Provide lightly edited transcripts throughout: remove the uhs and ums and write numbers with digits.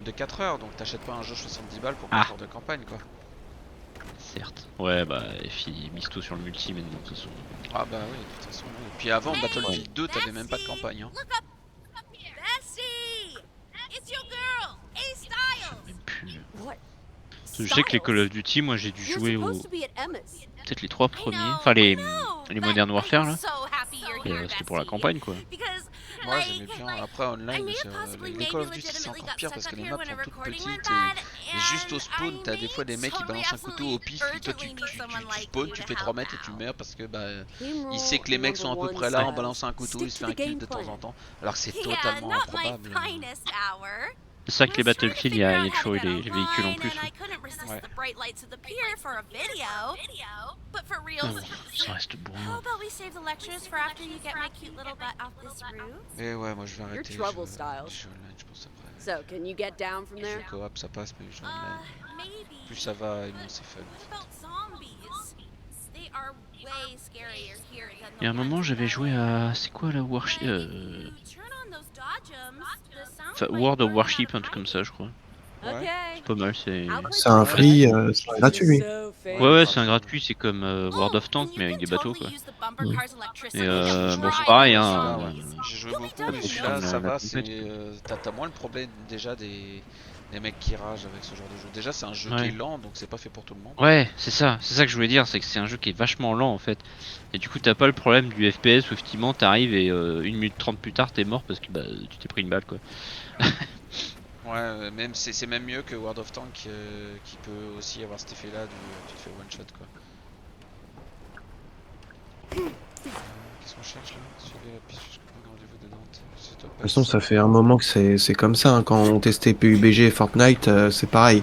de 4 heures, donc t'achètes pas un jeu 70 balles pour 4 Ah, heures de campagne quoi. certes. Ouais, bah, ils misent tout sur le multi maintenant, de toute façon. Ah bah oui, de toute façon. Oui. Et puis avant, Ouais. Battlefield 2, t'avais même pas de campagne. Hein. Bessie! It's your girl, A Styles! Même plus. What? Je sais que les Call Styles? of Duty, moi j'ai dû You're jouer supposed au. to be at Emma's. Peut-être les 3 I premiers. Enfin, know, I know, les but Modern Warfare I'm là. so happy you're Et here, c'était pour la Bessie. campagne quoi. Because, Moi j'aimais like, bien. Après I online, may have possibly les Call maybe of Duty c'est legitimately encore got pire stuck parce up que les here maps when a sont toutes recording went petites bad, et juste au and spawn, I t'as des fois may des mecs qui totally balancent un couteau au absolutely pif et toi urgently need someone tu like spawns, you tu to fais 3 help mètres et tu out. meurs parce que bah Team il sait rule que les mecs number sont à peu one, près là en Styles. balançant un couteau, il Stick se to fait the un kill game de temps en plan. temps alors que c'est Yeah, totalement not my improbable. finest hour. C'est ça I que les was trying to Battlefield, figure il out y a how to toujours eu get les véhicules en online, plus. and I couldn't resist Ouais. the bright lights of the pier for a video. But for Ah, reals, ça reste how bourrin. about we save the lectures for after you get my cute little butt off this roof? Et ouais, moi je vais You're arrêter trouble, les Styles. jeux online, je pense après. So, can you get down from Les jeux there? coop ça passe, mais les jeux online, Maybe. plus ça va et moins But c'est fun what en fait. about zombies? They are way scarier here than Il y a un the moment, ones in j'avais joué LA. à. C'est quoi la Warship But if you turn on those dodgems, the sound Enfin, might World of learn how Warship, to un truc comme hide. ça, je crois. Ouais. C'est Okay. pas mal, c'est. I'll play C'est un some. free, c'est un This gratuit is lui. so Ouais, Ouais, il est ouais, famous. c'est un gratuit. gratuit, c'est comme World of Oh, Tanks, and mais you avec can des bateaux totally quoi. use the bumper Mm. car's Et electricity Moi j'ai to j'ai bon, joué c'est drive pareil, beaucoup the à hein. celui-là, ouais. zombies. J'ai joué You'll be beaucoup, done mais in celui-là no confirme ça la va, time. compète. t'as moins le problème déjà des mecs qui ragent avec ce genre de jeu. Déjà c'est un jeu qui est Ouais. lent, donc c'est pas fait pour tout le monde. Ouais, c'est ça que je voulais dire, c'est que c'est un jeu qui est vachement lent en fait. Et du coup, t'as pas le problème du FPS où effectivement t'arrives et 1 minute 30 plus tard t'es mort parce que bah, tu t'es pris une balle quoi. Ouais, même c'est même mieux que World of Tanks qui peut aussi avoir cet effet-là tu te fais one shot quoi. Qu'est-ce qu'on cherche là? Suivez la piste jusqu'au point de rendez-vous de Nantes. C'est top De toute façon, ça fait un moment que c'est comme ça, hein. Quand on testait PUBG et Fortnite, c'est pareil.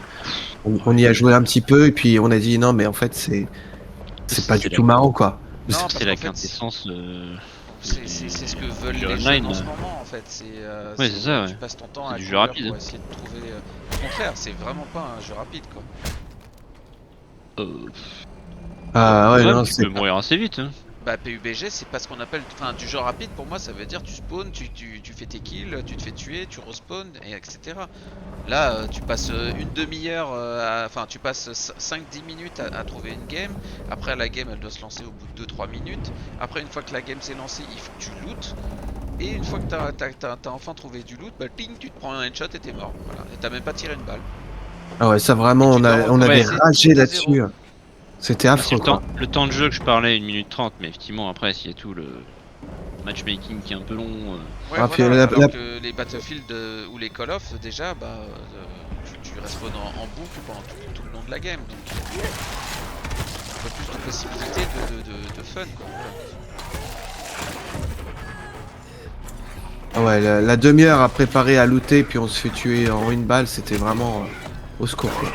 On y a joué un petit peu et puis on a dit non, mais en fait, c'est pas C'est du la, tout marrant, quoi. Non, c'est parce la qu'en fait, quintessence c'est ce que veulent du les jeunes online en ce là. moment en fait. Ouais, c'est ça, Tu ouais. passes ton temps C'est à du jeu courir pour rapide. essayer de trouver. Au contraire, c'est vraiment pas un jeu rapide quoi. Euh, Ah quand ouais, même, non, tu c'est peux mourir assez vite. Hein. Bah PUBG c'est pas ce qu'on appelle, enfin du jeu rapide pour moi ça veut dire tu spawns, tu fais tes kills, tu te fais tuer, tu respawns et etc. Là tu passes une demi-heure, enfin tu passes 5-10 minutes à trouver une game, après la game elle doit se lancer au bout de 2-3 minutes, après une fois que la game s'est lancée il faut que tu lootes, et une fois que t'as enfin trouvé du loot, bah ping tu te prends un headshot et t'es mort, voilà, et t'as même pas tiré une balle. ah ouais, ça Et vraiment, tu dois on avait recommencer ragé tout à zéro. là-dessus. C'était C'est affreux, quoi. le temps de jeu que je parlais, 1 minute 30, mais effectivement après s'il y a tout le matchmaking qui est un peu long. Ouais Ah, puis voilà, alors que les Battlefield ou les Call of déjà bah tu respawn en boucle pendant tout le long de la game, donc un peu plus de possibilités de fun quoi. ah ouais, la demi-heure à préparer à looter, puis on se fait tuer en une balle, c'était vraiment au secours, quoi.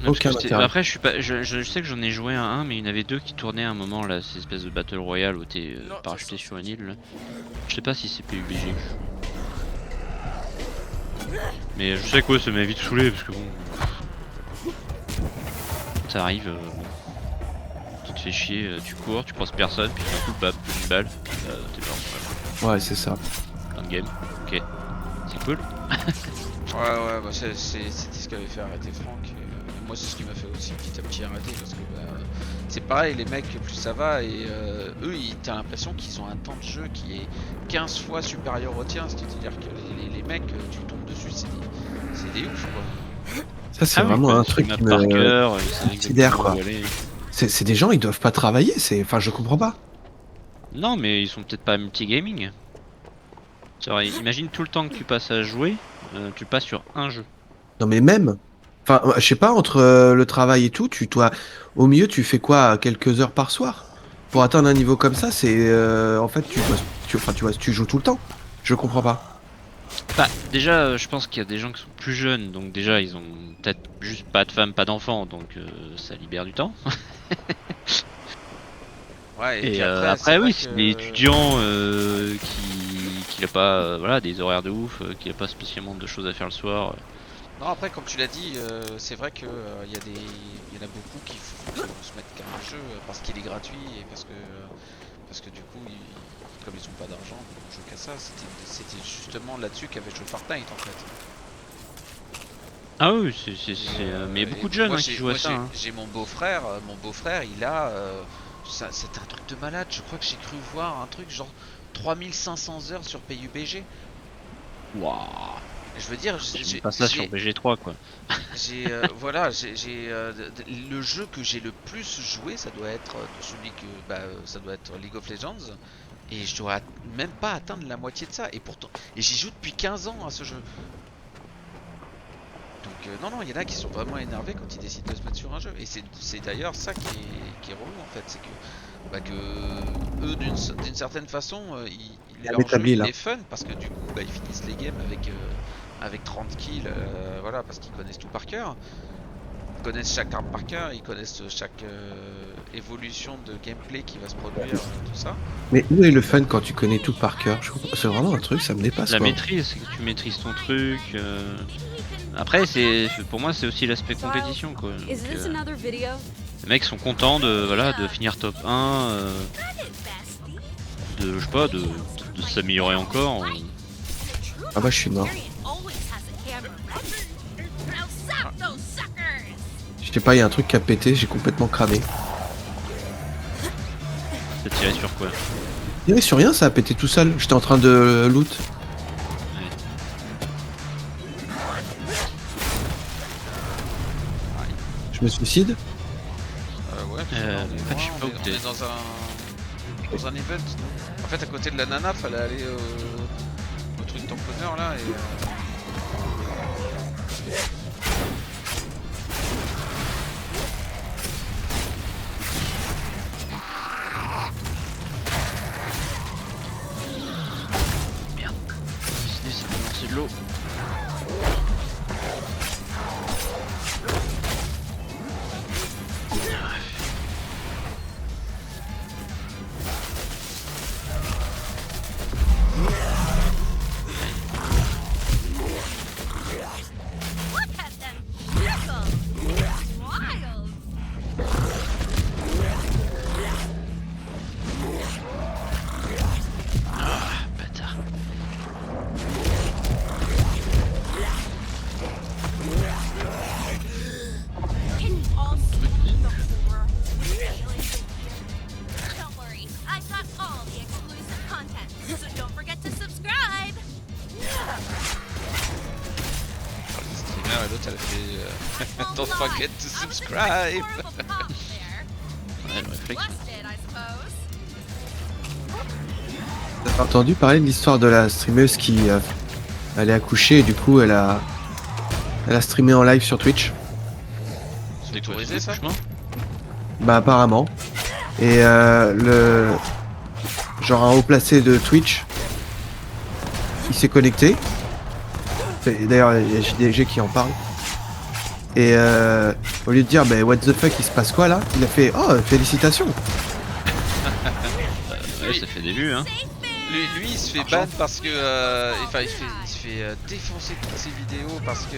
Parce que Aucun intérêt. après je sais que j'en ai joué un, mais il y en avait 2 qui tournaient à un moment là, ces espèces de Battle Royale où t'es parachuté sur une île là. Je sais pas si c'est PUBG. Mais je sais quoi, ça m'a vite saoulé parce que bon. T'arrives, tu te fais chier, tu cours, tu croises personne, puis d'un coup bam, une balle, t'es mort. Voilà. Ouais, c'est ça. Fin de game, ok. C'est cool. Ouais bah c'était ce qui avait fait arrêter Franck, et moi c'est ce qui m'a fait aussi petit à petit arrêter parce que bah, c'est pareil, les mecs plus ça va et eux t'as l'impression qu'ils ont un temps de jeu qui est 15 fois supérieur au tien, c'est-à-dire que les mecs tu tombes dessus c'est des ouf quoi. Ça, c'est Ah oui, vraiment bah, un truc map qui par me cœur, ils savent sidère, exactement quoi. où aller. C'est des gens, ils doivent pas travailler, enfin, je comprends pas. Non, mais ils sont peut-être pas multigaming. Imagine tout le temps que tu passes à jouer, tu passes sur un jeu. Non, mais même, enfin, je sais pas, entre le travail et tout, au milieu, tu fais quoi, quelques heures par soir? Pour atteindre un niveau comme ça, c'est, en fait, tu joues tout le temps. Je comprends pas. Bah, déjà, je pense qu'il y a des gens qui sont plus jeunes, donc déjà, ils ont peut-être juste pas de femmes, pas d'enfants, donc ça libère du temps. Ouais et Et puis après, oui, c'est que... des étudiants qui n'a pas voilà, des horaires de ouf, qui n'a pas spécialement de choses à faire le soir. Non après comme tu l'as dit, c'est vrai que il y en a beaucoup qui vont se mettre qu'à un jeu parce qu'il est gratuit et parce que parce que du coup, comme ils ont pas d'argent, on joue qu'à ça. C'était justement là-dessus qu'avait joué Fortnite en fait. Ah oui, mais Et beaucoup de jeunes moi, qui jouent à ça. Hein. j'ai mon beau-frère, il a, c'était un truc de malade. Je crois que j'ai cru voir un truc genre 3500 heures sur PUBG. Waouh. Je veux dire, Je passe là sur BG3 quoi. voilà, le jeu que j'ai le plus joué, ça doit être celui que, ça doit être League of Legends, et je dois même pas atteindre la moitié de ça, et pourtant, j'y joue depuis 15 ans à ce jeu. Donc non, il y en a qui sont vraiment énervés quand ils décident de se mettre sur un jeu, et c'est d'ailleurs ça qui est relou en fait, c'est que eux d'une certaine façon, leur jeu il est fun parce que du coup ils finissent les games avec 30 kills, voilà, parce qu'ils connaissent tout par cœur. Ils connaissent chaque arme par cœur, ils connaissent chaque évolution de gameplay qui va se produire, tout ça. Mais où est le fun quand tu connais tout par cœur? C'est vraiment un truc, ça me dépasse. La quoi. maîtrise, c'est que tu maîtrises ton truc. Après, pour moi, c'est aussi l'aspect compétition quoi. Donc, Is this another video? les mecs sont contents de finir top 1, de je sais pas, de s'améliorer encore. Ah bah je suis mort. Je sais pas, il y a un truc qui a pété, j'ai complètement cramé. T'as tiré sur quoi? Tiré sur rien, ça a pété tout seul. J'étais en train de loot. Je me suicide. Ouais, en fait, je sais pas où on t'es. est dans un event. En fait, à côté de la nana, fallait aller au truc tamponneur là et. Merde. J'ai décidé de lancer de l'eau. L'autre elle a fait don't forget to subscribe. Ouais, le réflexe. T'as entendu parler de l'histoire de la streameuse qui allait accoucher et du coup elle a streamé en live sur Twitch. C'est autorisé ça? Bah apparemment. Et genre un haut placé de Twitch, il s'est connecté. D'ailleurs il y a JDG qui en parle. Et au lieu de dire bah what the fuck il se passe quoi là, il a fait oh félicitations. Ouais, ça fait des vues hein. Lui il se fait ban parce que enfin il se fait défoncer toutes ses vidéos parce que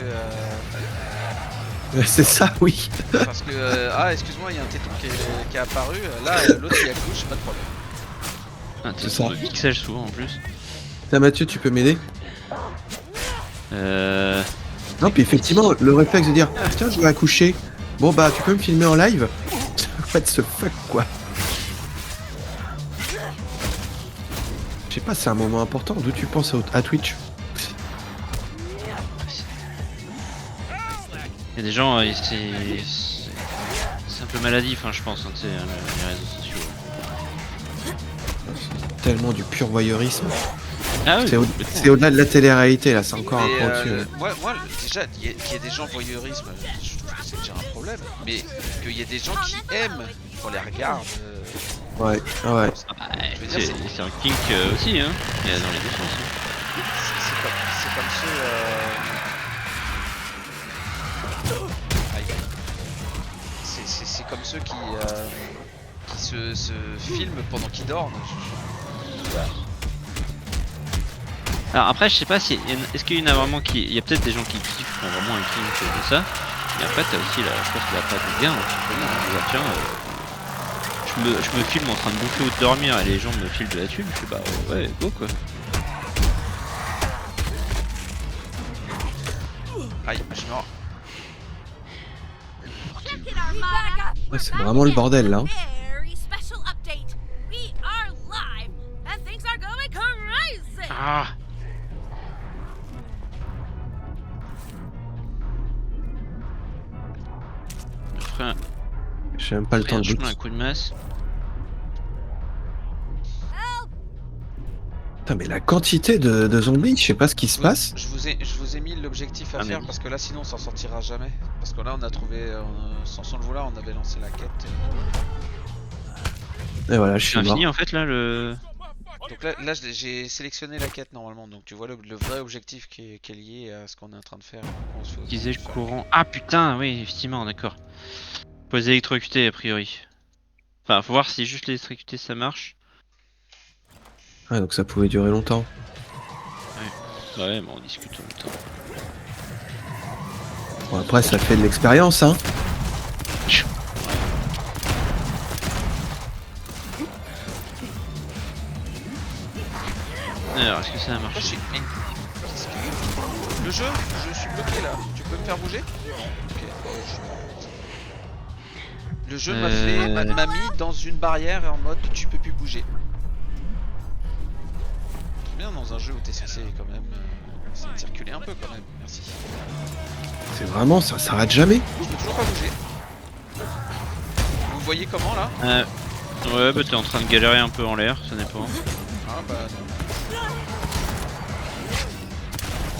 C'est ça oui. parce que ah excuse-moi il y a un téton qui est apparu, là l'autre il accouche, pas de problème. Un téton de pixels souvent en plus. Tiens Mathieu tu peux m'aider? Non puis effectivement le réflexe de dire tiens je vais accoucher, bon bah tu peux me filmer en live. What the fuck quoi. Je sais pas, c'est un moment important, d'où tu penses à Twitch? Il y a des gens, c'est un peu maladif hein, je pense, hein, tu sais, les réseaux sociaux. Tellement du pur voyeurisme. Ah oui, C'est au-delà de la télé-réalité là, c'est encore un Et, cran dessus. moi déjà qu'il y ait des gens voyeurisme, je trouve que c'est déjà un problème, mais qu'il y ait des gens qui aiment qu'on les regarde. Ouais, ah ouais. Je veux dire, c'est un kink aussi, hein. Il y a dans les deux sens. Hein. C'est comme ceux. C'est comme ceux qui se filment pendant qu'ils dorment. Alors après, je sais pas si est-ce qu'il y en a vraiment qui, il y a peut-être des gens qui kiffent, qui ont vraiment un kink de ça. Et après, t'as aussi je pense que la part du gain, tout simplement. Tiens, je me filme en train de bouffer ou de dormir et les gens me filent de la thune, je fais bah ouais, go quoi. Aïe, je meurs. Check it, Armada. Ouais, c'est vraiment le bordel là. Very special update. We are live, and things are going crazy. Ah. Je ferai J'ai même pas le temps un de chemin, un doute. coup de masse. Help! Putain, mais la quantité de zombies, je sais pas ce qui se passe. Je vous ai mis l'objectif à Ah, faire mais- parce que là sinon on s'en sortira jamais. Parce que là on a trouvé, sans le vouloir, on avait lancé la quête. Et voilà, je C'est suis mort. infini en fait là le. Donc là j'ai sélectionné la quête normalement. Donc tu vois le vrai objectif qui est lié à ce qu'on est en train de faire. On se fait Utiliser le courant. Ah putain, oui, effectivement, d'accord. Faut les électrocuter a priori. Enfin, faut voir si juste l'électrocuter ça marche. Ouais, donc ça pouvait durer longtemps. Bah ouais, mais on discute en même temps. Bon, après, ça fait de l'expérience, hein. Alors, est-ce que ça a Ah, marché? qu'est-ce que- Le jeu, je suis bloqué là. Tu peux me faire bouger? Ok. Le jeu m'a mis dans une barrière en mode tu peux plus bouger. C'est bien dans un jeu où t'es censé quand même essayer de circuler un peu quand même. Merci. C'est vraiment, ça s'arrête jamais. Je peux toujours pas bouger. Vous voyez comment là? Ouais, bah t'es en train de galérer un peu en l'air, ça dépend. Ah bah non.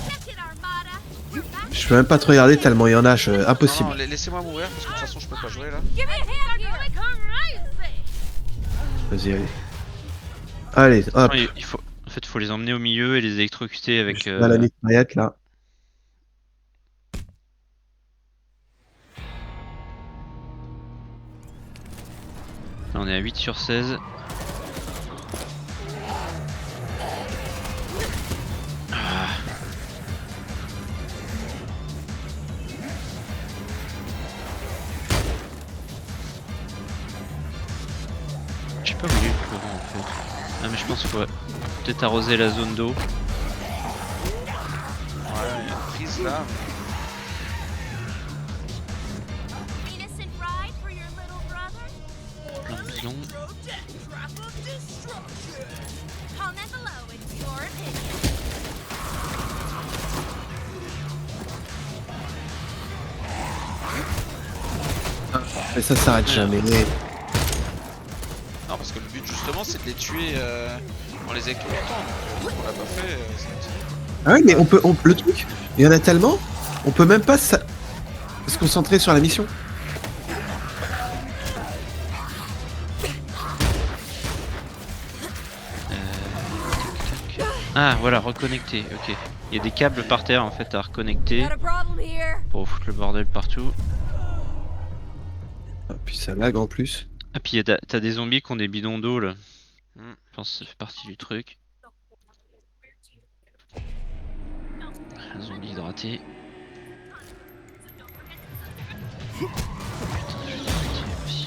Check it, Armada. We're back. Je peux même pas te regarder tellement il y en a, Non, impossible. non, laissez-moi mourir parce que de toute façon je peux pas jouer là. Give me a hand here. Crazy. Vas-y, allez. Allez, hop. Non, il faut... En fait, faut les emmener au milieu et les électrocuter avec. À la mitraillette là. On est à 8 sur 16. Ah. Je sais pas où il est le courant en fait. Ah mais je pense qu'il faut peut-être arroser la zone d'eau. Ouais, il y a une prise là. Innocent ride for your little brother? Plein de bidons. Comment below, it's your opinion. Mais ça s'arrête jamais. Non, parce que le but justement c'est de les tuer en les électrocutant. Donc on l'a pas fait. Ah oui, mais le truc, il y en a tellement, on peut même pas se concentrer sur la mission. Ah voilà, reconnecter, ok. Il y a des câbles par terre en fait à reconnecter Got a problem here. pour foutre le bordel partout. Ah, puis ça lag en plus. Ah puis t'as des zombies qui ont des bidons d'eau là. Hmm. Je pense que ça fait partie du truc. Un zombie hydraté. Putain, je vais t'arrêter aussi.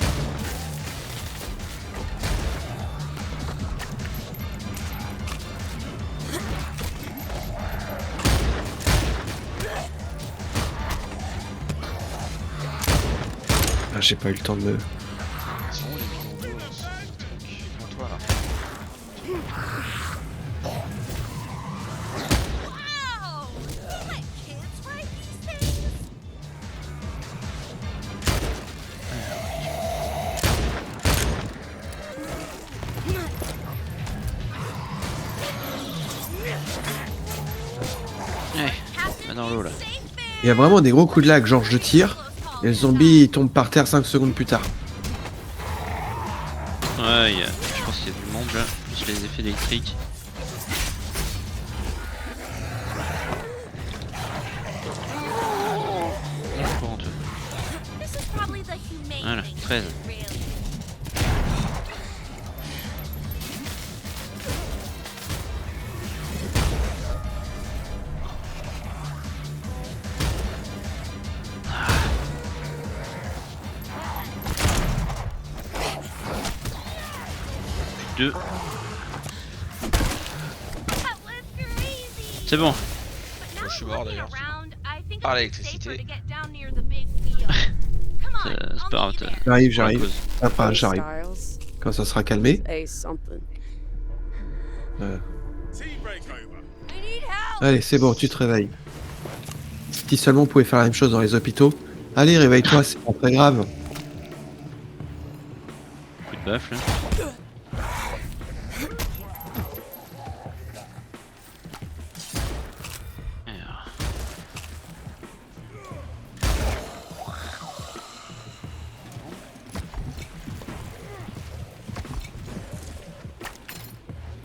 Ah, j'ai pas eu le temps de me. Ils sont où les bidons d'eau là, ce truc devant toi là. Wow! Let kids write these things. Ouais, va dans l'eau là. Safe Il y a vraiment des gros coups de lag, genre je tire, et le zombie il tombe par terre 5 secondes plus tard. Ouais, je pense qu'il y a du monde là, plus les effets électriques. Courant, toi. This is probably the humane Voilà, thing to 13. do, really. 2. That was crazy. C'est bon. But now Je suis mort, looking d'ailleurs. around, I think Par it'd be l'électricité. safer to get down near the big wheel. Come on, C'est I'll pas grave. meet you there. J'arrive. Pour la cause. Enfin, Ace j'arrive. Styles, Quand ça sera calmé. Ace something. Euh, I need help. Allez, c'est bon, tu te réveilles. Si seulement on pouvait faire la même chose dans les hôpitaux. Allez, réveille-toi, c'est pas très grave. Coup de baffe là. Alors.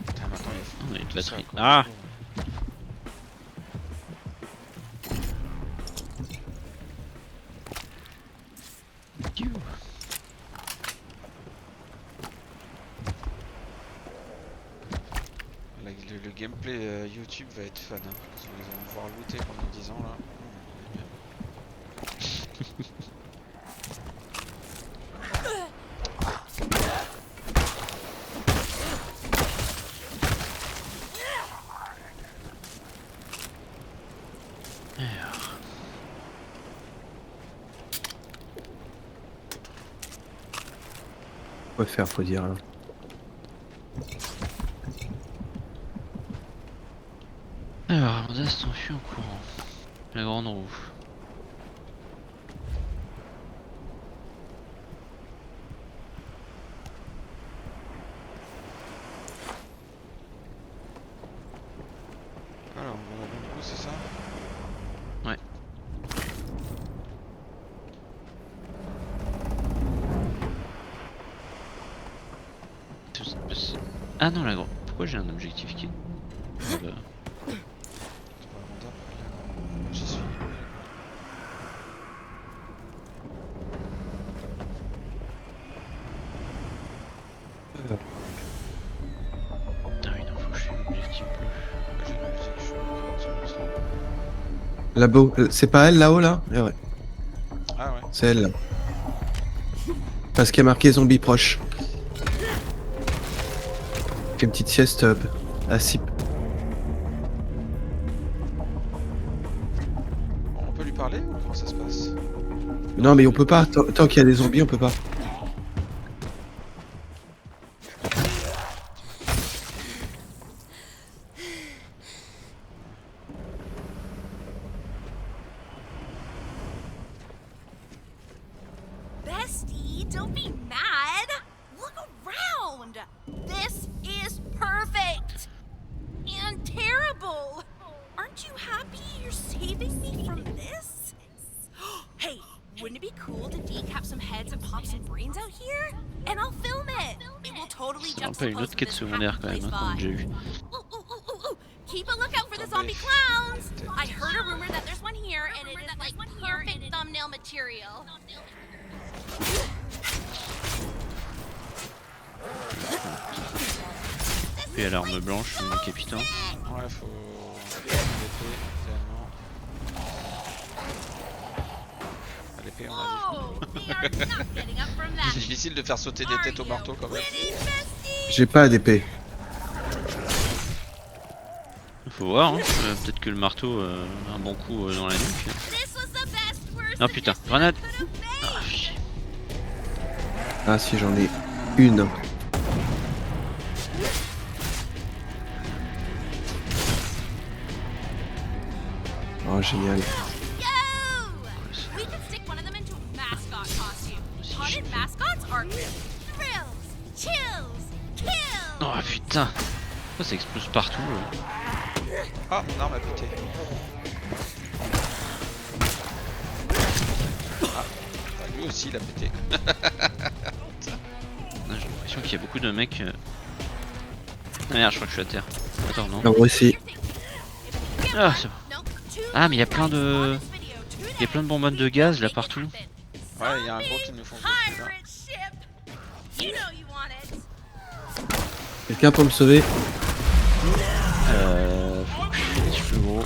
Putain, maintenant il faut. On a une tout batterie. ça, quoi. Ah. Le gameplay YouTube va être fun. Hein, parce qu'ils vont devoir looter pendant 10 ans là. Quoi faire, faut dire. Hein. Alors, Amanda s'enfuit en courant. La grande roue. Alors, on va du coup, c'est ça? Ouais. Tout ça peut se- Ah non, la grande. Pourquoi j'ai un objectif qui. Ah bah, C'est pas rentable. J'y suis. Ah oui, non, faut que je fasse l'objectif bleu. J'ai la musique, je suis sur le son. Là-bas, c'est pas elle là-haut là? Eh ouais, Ah ouais. c'est elle là. Parce qu'il y a marqué zombie proche. Fait une petite sieste à Sip. Bon, on peut lui parler ou comment ça se passe? Non mais on peut pas, tant qu'il y a des zombies on peut pas. Bestie, don't be mad. Look around. This is perfect. And terrible. Aren't you happy you're saving me from this? Hey, wouldn't it be cool to decap some heads and pop some brains out here? And I'll film it. It will totally Ça rappelle une autre quête secondaire quand même, hein, qu'on a déjà vu. Ooh. Keep a lookout for the zombie clowns. I heard a rumor that there's one here, and it is like perfect thumbnail material. Puis à l'arme blanche, le capitaine. Ouais, faut. L'épée, idéalement. Ah, l'épée, on a Oh, they are not getting up from that. C'est difficile de faire sauter des têtes au marteau quand même. Winning, bestie? J'ai pas d'épée. Faut voir, hein. Peut-être que le marteau a un bon coup dans la nuque. This was the best worst Ah putain, grenade! could have made. Ah, chier. Ah si j'en ai une. Oh génial. Yo! We could stick one of them into a mascot costume. Haunted mascots are thrills, chills, kills. Oh putain! Pourquoi ça explose partout Ah, mon arme a pété. Ah, bah, lui aussi il a pété. Ah, j'ai l'impression qu'il y a beaucoup de mecs. Ah merde, je crois que je suis à terre. Attends, non. Non, moi aussi. Ah, c'est bon. Ah, mais il y a plein de. Il y a plein de bonbonnes de gaz là partout. Ouais, il y a un gros qui nous font là. Pirate ship. You know you want it. Quelqu'un pour me sauver? Faut que je fasse un petit peu gros.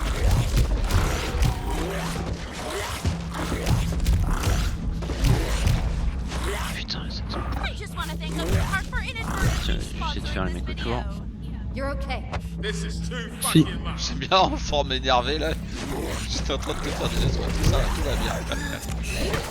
Putain, ça I just want to thank Uncle Hart for Tiens, inadvertently j'essaie de faire les mecs autour. You're okay. Si. J'aime bien en forme énervée là. J'étais en train de te faire des gestes, tout ça, tout va bien.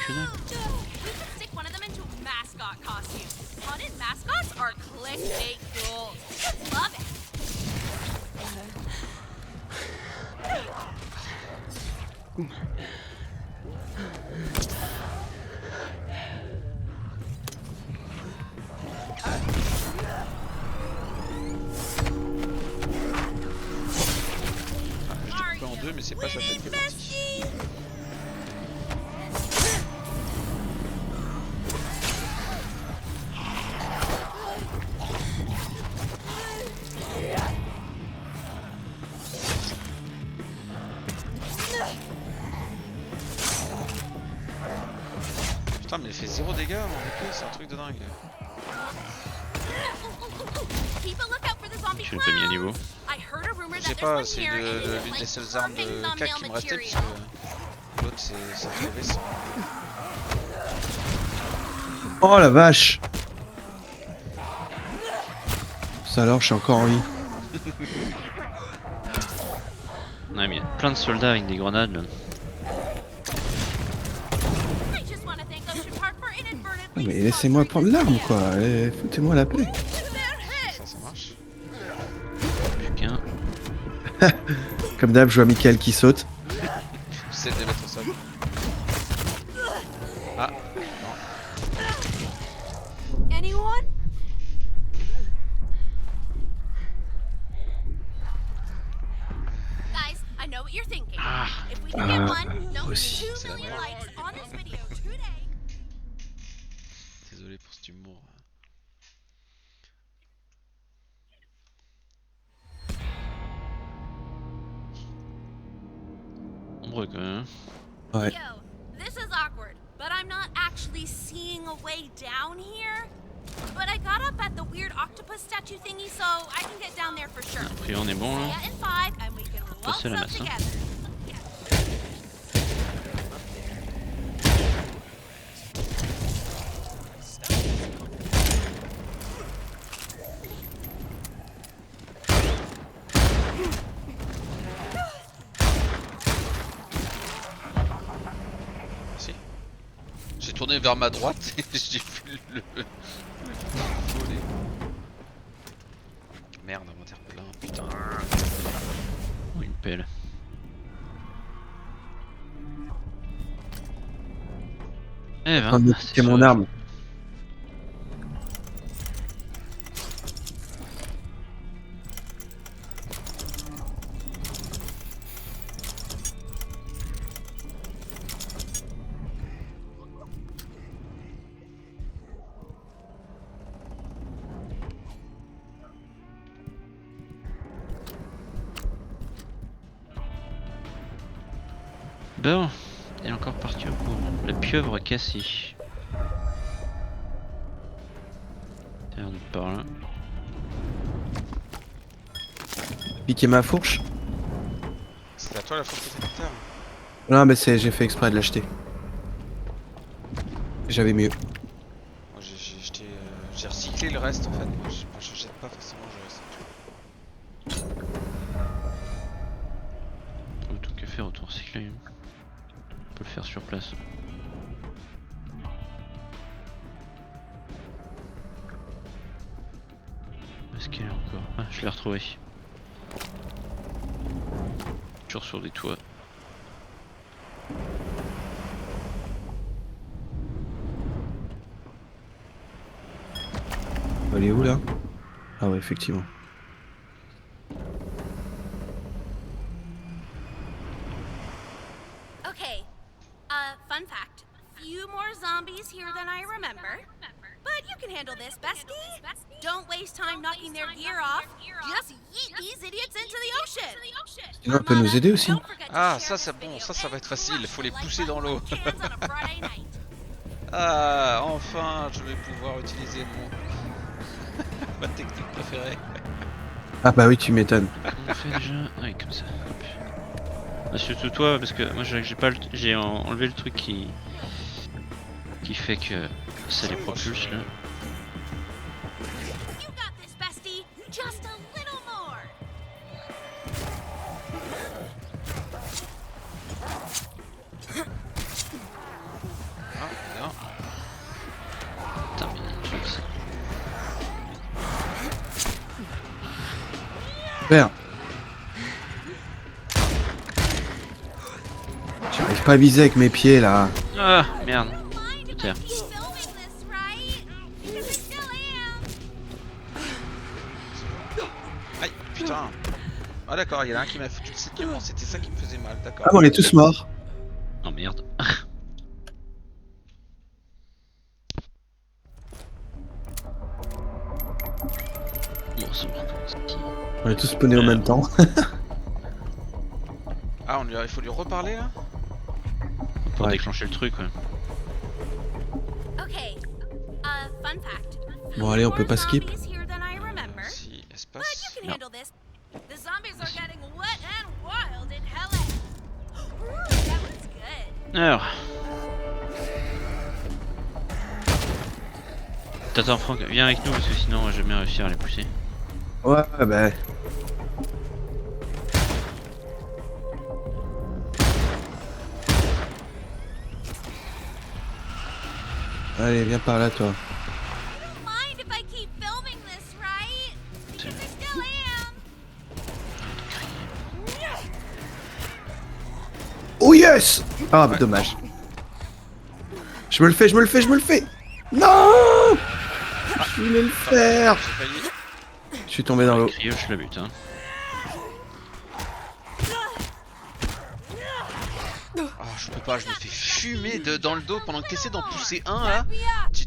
You could stick one of them into a mascot costume. Haunted mascots are clickbait gold. Kids love it. Je découpe en deux, mais c'est pas sa tête qui est partie. Putain, mais il fait 0 dégâts en épée, c'est un truc de dingue. Keep a lookout for the zombie Je l'ai pas mis à niveau. I heard a rumor Je sais that pas, there's c'est one here and l'une it's des like seules armes perfect de cac qui me thumbnail restait parce material. que l'autre c'est très récent. Oh la vache. Ça alors, je suis encore en vie. Ouais, mais il y a plein de soldats avec des grenades là. I just want to thank Ocean Park for Ah, inadvertently mais laissez-moi prendre l'arme quoi. Foutez-moi la paix. Ça marche. Plus qu'un. Comme d'hab, je vois Michael qui saute. J'essaie de les mettre au sol. Ah, Anyone? Guys, I know what you're thinking. Ah, If we can get Ah, one, no, aussi. 2 C'est la million merde. likes on this video today. désolé pour cet humour. nombreux quand même. Ouais. Yo, this is awkward, but I'm not actually seeing a way down here. But I got up at the weird octopus statue thingy, so I can get down there for sure. A priori on est bon là. See ya in 5, and we can waltz passer la up masse, hein. together. Merci. J'ai tourné vers ma droite et j'ai vu le voler. Merde, inventaire plein, putain. Oh, une pelle. Eh En train ben, de c'est piquer mon ça. arme. Bon, elle est encore partie au courant. La pieuvre cassée. Tiens, on est par là. Piquer ma fourche. C'est à toi la faute que t'as terre. Non, mais j'ai fait exprès de l'acheter. J'avais mieux. Moi j'ai recyclé le reste en fait. Moi je jette pas forcément, je recycle. Tout que faire autour cycler. On peut le faire sur place. Où est-ce qu'elle est encore? Ah, je l'ai retrouvée. Toujours sur des toits. Elle est où là? Ah ouais, effectivement. Okay, fun fact. Few more zombies here than I remember. But you can handle this, Bestie. Don't waste time knocking their gear off. Just yeet these idiots into the ocean. Sinon, elle peut nous aider aussi. Don't forget to Ah, share ça this c'est bon, video ça va and être facile, crush faut les it like pousser dans l'eau. butternut cans on a Friday night. Ah, enfin je vais pouvoir utiliser ma technique préférée. Ah bah oui, tu m'étonnes. On fait déjà. Ouais, comme ça. Hop. Ah, surtout toi, parce que moi j'ai pas le... j'ai enlevé le truc qui fait que ça les propulse là. You got this, bestie. Just a little more. Ah, bien. Putain, mais je crois que c'est- Super. J'arrive pas à viser avec mes pieds là. Ah merde. Mind if I Tiens. keep filming this, right? Because I still am. Aïe, putain. Ah d'accord, il y en a un qui m'a foutu le saignement, c'était ça qui me faisait mal, d'accord. Ah bon, on est tous morts. Oh merde. Bon, c'est bon. On est tous spawnés en même temps. Ah, il faut lui reparler là? Pour Ouais. déclencher le truc, ouais. Okay. Fun fact. Bon, allez, on peut More pas skip. zombies here than I remember. Si, But espace. you can No. handle this. The zombies are getting wet and wild in Hell. Ooh, that was good. Alors. T'attends Franck, viens avec nous parce que sinon je vais jamais réussir à les pousser. Ouais, bah. Allez, viens par là, toi. Mind if I keep filming this, right? Because I still am. Oh yes! Ah, bah, dommage. Je me le fais, je me le fais, je me le fais! Non! Je voulais le faire! J'ai failli. Je suis tombé dans l'eau. Cryo, je la bute hein. Ah, je peux pas, je me fais fumer dans le dos pendant que t'essaies d'en pousser un là. Back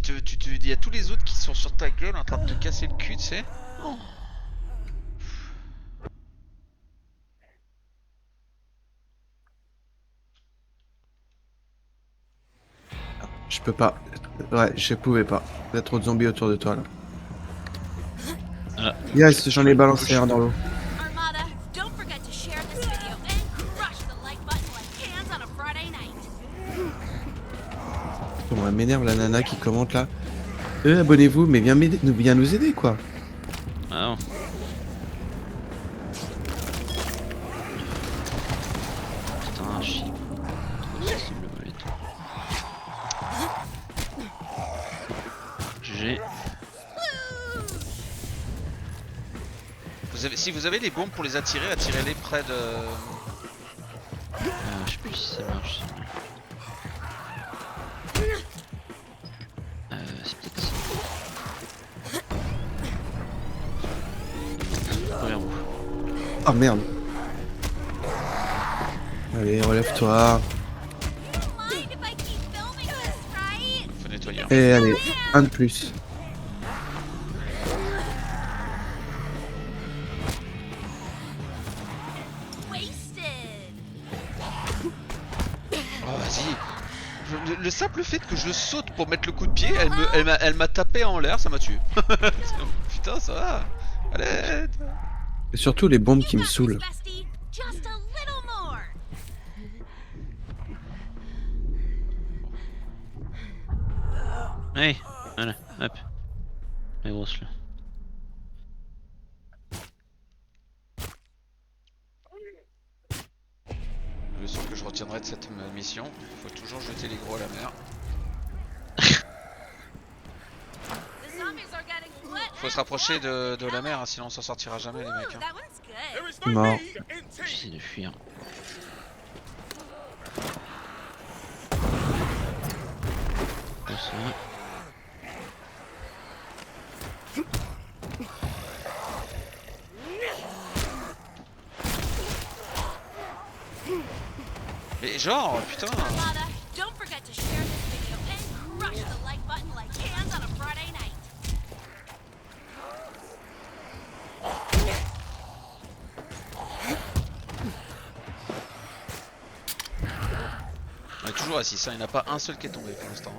me up. Il y a tous les autres qui sont sur ta gueule en train de te casser le cul, tu sais. Oh. Je peux pas. Ouais, je pouvais pas. Il y a trop de zombies autour de toi là. Ah. Yes, j'en ai balancé un dans l'eau. Armada, don't forget to share this video and crush the like button like cans on a Friday night. Bon, elle m'énerve la nana qui commente là. Abonnez-vous, mais viens m'aider, viens nous aider quoi. Ah non. Putain, chip. Trop sensible le molette. GG. Si vous avez des bombes pour les attirer, attirez-les près de. Je sais plus si ça marche. C'est peut-être ça. Regarde vous. Oh merde. Allez, relève-toi. Mind if I keep filming this, right? Faut nettoyer. Et allez, un de plus. Wasted. Oh, vas-y. Le simple fait que je saute pour mettre le coup de pied, elle m'a tapé en l'air, ça m'a tué. Putain, ça va. Allez. Et surtout les bombes qui You me got saoulent. this, bestie. Just a little more. Allez, voilà, hop. La grosse là. Le leçon que je retiendrai de cette mission, il faut toujours jeter les gros à la mer. The zombies are getting wet. Faut se rapprocher de la mer, hein, sinon on s'en sortira jamais les mecs. Ooh, Hein. that one's good. Mort. J'essaie de fuir. Comme ça. Mais genre, putain. Armada, don't forget to share this video and crush the like button like cans on a Friday night. On est toujours assis, ça, il n'y en a pas un seul qui est tombé pour l'instant.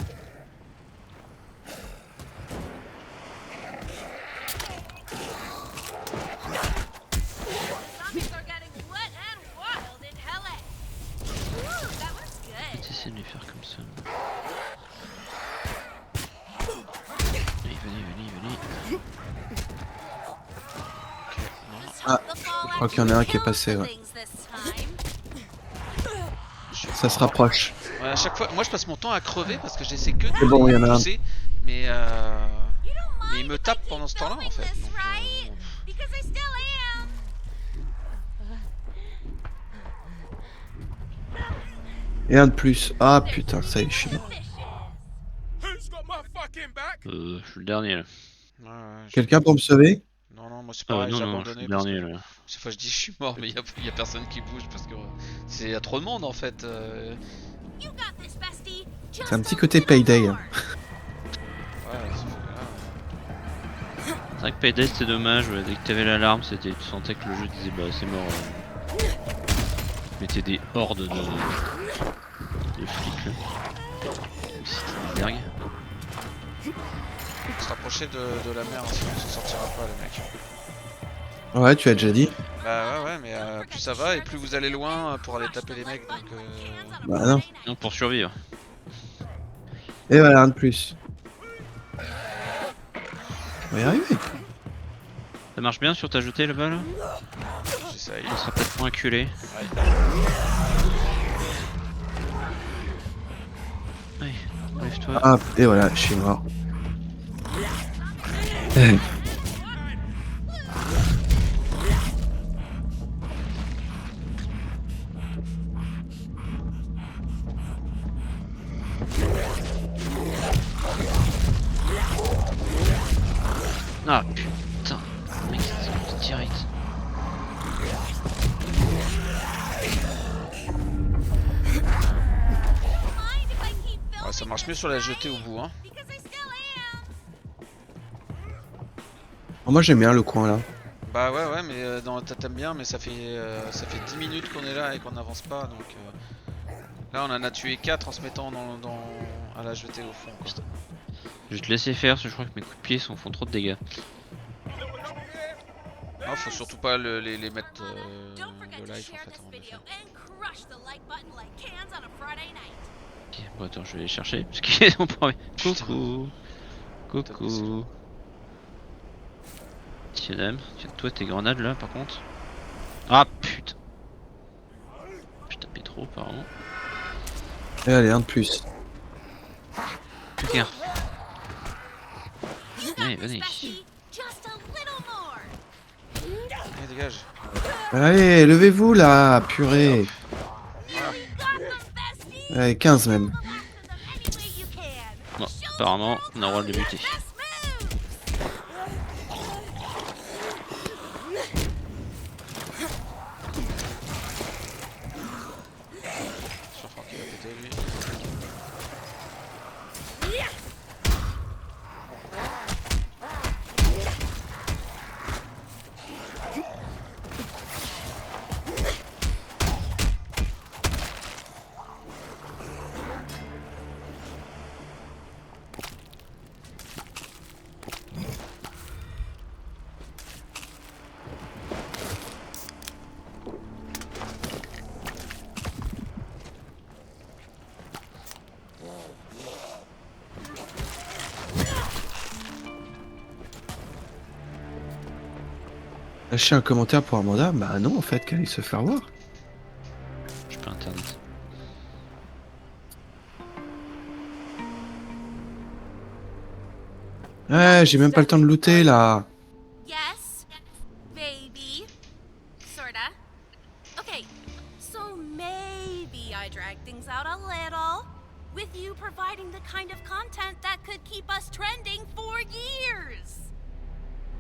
essayer de les faire comme ça. Allez, venez. Ah, je crois qu'il y en a un qui est passé, ouais. Ça se rapproche. Ouais, à chaque fois, moi je passe mon temps à crever parce que j'essaie que de C'est bon, il y en a un. pousser, mais il me tape pendant ce temps-là en fait. Donc, Et un de plus. Ah putain, ça y est, je suis mort. Je suis le dernier là. Quelqu'un pour me sauver? Non, moi c'est pareil, j'ai Non, je suis abandonné le parce que dernier là. chaque fois je dis je suis mort, mais y a personne qui bouge parce que y a trop de monde en fait. C'est un petit côté Payday. Hein. Ouais, C'est vrai que Payday c'était dommage, ouais, dès que t'avais l'alarme, tu sentais que le jeu disait bah c'est mort. Mettez des hordes de flics là. Comme si c'était des dergues. faut se rapprocher de la mer, hein, sinon on s'en sortira pas les mecs. Ouais, tu as déjà dit. Bah ouais, mais plus ça va et plus vous allez loin pour aller taper les mecs, donc Bah non. Non, pour survivre. Et voilà, un de plus. On va y arriver. Ça marche bien sur ta jetée là-bas là? j'essaye. On sera peut-être moins acculé. Allez, lève-toi. Ah, et voilà, je suis mort. Ah putain, le mec c'est direct. Ouais, ça marche mieux sur la jetée au bout, hein. Moi j'aime bien le coin là. Bah ouais, mais t'aimes bien, mais ça fait 10 minutes qu'on est là et qu'on n'avance pas, donc là on en a tué 4 en se mettant à la jetée au fond. Quoi. Je vais te laisser faire parce que je crois que mes coups de pied font trop de dégâts. Ah, faut surtout pas les mettre de live en fait avant de le faire. Ok, bon attends, je vais les chercher parce qu'ils sont premier. Coucou. Tiens dame, tiens-toi tes grenades là par contre. Ah putain. Je tapais trop apparemment. Et allez, un de plus. Regarde. Allez, venez. Allez, dégage. Allez, levez-vous là, purée. Allez, 15 même. Bon, apparemment, on a le droit de les buter. Je crois qu'il va péter lui. Lâchez un commentaire pour Amanda. Bah non, en fait, qu'elle aille se faire voir. Je peux internet. Ouais, j'ai même pas le temps de looter là. Yes, baby. Sorta. Okay, so maybe I dragged things out a little, with you providing the kind of content that could keep us trending for years.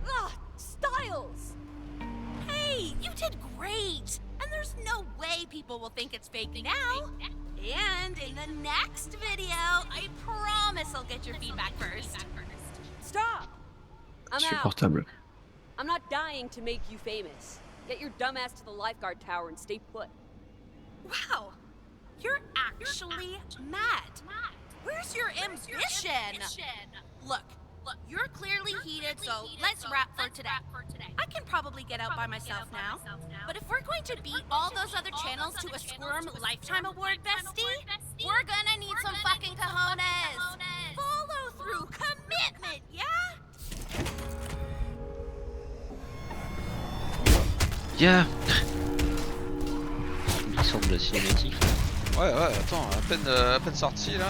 Ugh, Styles! Hey, you did great! And there's no way people will think it's fake now. And in the next video, I promise I'll get your feedback first. Stop! I'm out. Insupportable. I'm not dying to make you famous. Get your dumbass to the lifeguard tower and stay put. Wow, you're actually mad. Where's your ambition? Look, you're clearly heated, so let's wrap for today. I can probably get out by myself now, but if we're going to beat all those other channels to a Squirm Lifetime Award, bestie, we're gonna Gars. Ils sortent de la cinématique. Ouais, attends, à peine sorti là.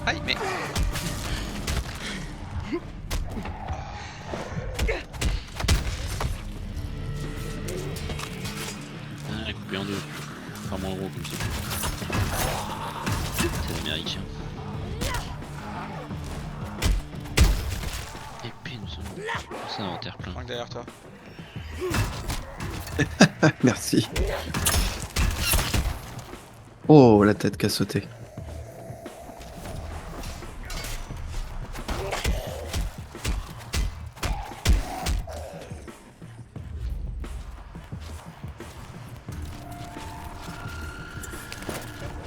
Aïe, mais. Ah, coupé en deux. Enfin, moins gros comme ça. C'est américain. Épée, nous sommes. C'est un inventaire plein. Franck derrière toi. Merci. Oh, la tête qui a sauté.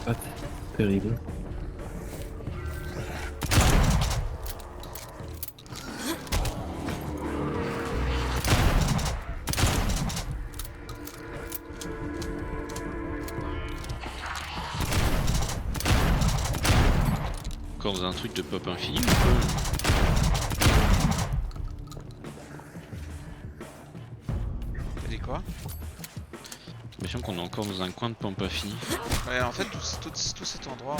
Ah, terrible. Encore dans un truc de pop infini ou quoi? T'as dit quoi? J'ai l'impression qu'on est encore dans un coin de pop infini. Ouais, en fait, tout cet endroit.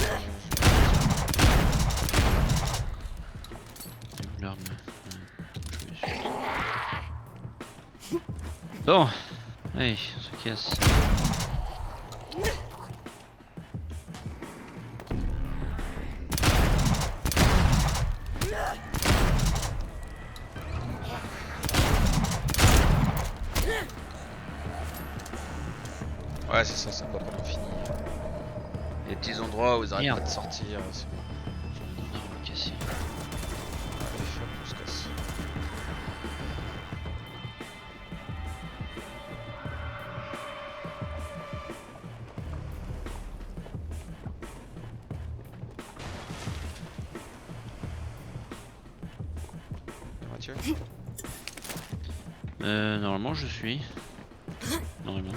L'arme. Bon, allez, on se casse. Ouais, c'est ça, c'est pas vraiment fini. Il y a des petits endroits où ils arrêtent Merde. pas de sortir. C'est bon. J'en ai un arme cassée. Allez, fuck, on se casse. Mathieu? Normalement je suis. Normalement.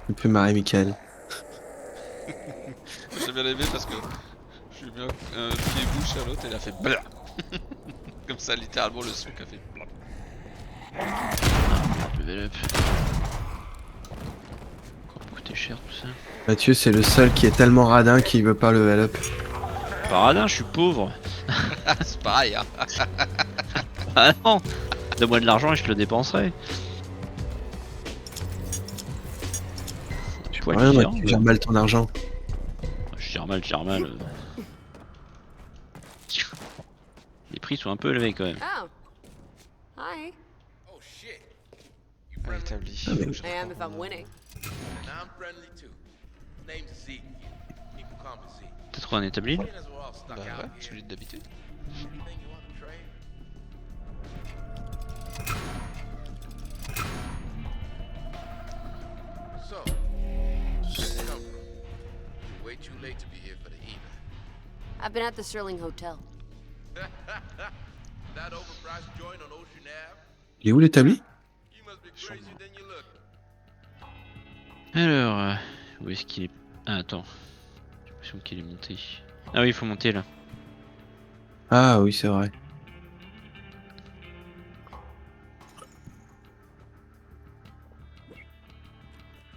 Il peut marrer Michael. J'ai bien aimé parce que j'ai mis un pied bouche à l'autre et il a fait blah. Comme ça, littéralement, le son qu'a fait blah. Merde, level up. Encore coûté cher tout ça. Mathieu, c'est le seul qui est tellement radin qu'il veut pas level up. Paradin, je suis pauvre. C'est pareil, hein. Ah non. Donne-moi de l'argent et je te le dépenserai. Quoi, Rien, différent, Mathieu, gère mal ton argent. Je gère mal, Les prix sont un peu élevés quand même. Oh. Hi. Oh shit. You Ah, friendly? établi. Ah, mais- I am if I'm winning. And I'm friendly too. Name's Zeke. People call me Zeke. T'as trouvé un établi là? Seeing as we're all stuck Bah out ouais, here, celui d'habitude. anything you want to trade? So, where did it come from? You're way too late to be here for the evening. I've been at the Sterling Hotel. That overpriced joint on Ocean Ave? Il est où l'établi? You must be crazier than you look. Alors, où est-ce qu'il est? Ah attends, j'ai l'impression qu'il est monté. Ah oui, il faut monter là. Ah oui, c'est vrai.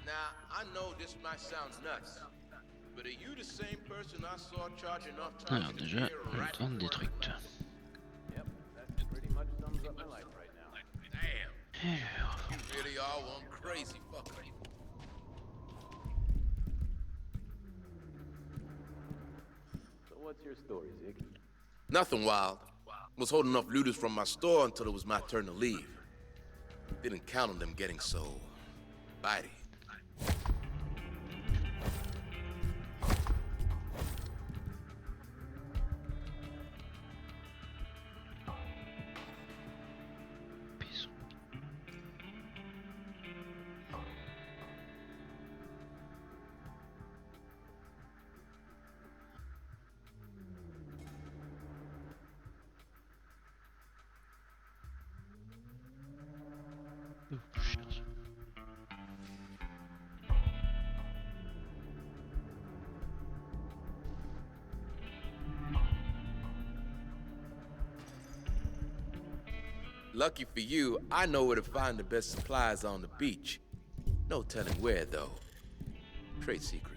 Now, I know this might sound nuts, but are you the same person I saw charging off time Alors déjà, on va vendre des trucs. You really are one crazy fucker. So what's your story, Ziggy? Nothing wild. Was holding off looters from my store until it was my turn to leave. Didn't count on them getting so bitey. Peace. Oh, shit. Lucky for you, I know where to find the best supplies on the beach. No telling where, though. Trade secrets.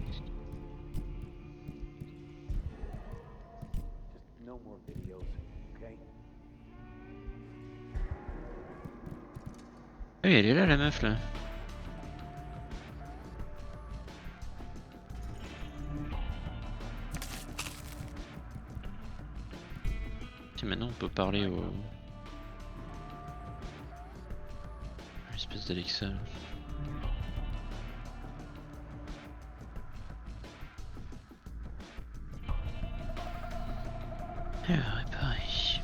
Just no more videos, okay? Oui, elle est là la meuf là. Tiens, maintenant on peut parler au... Espèce d'Alexa. Là. Alors, réparer.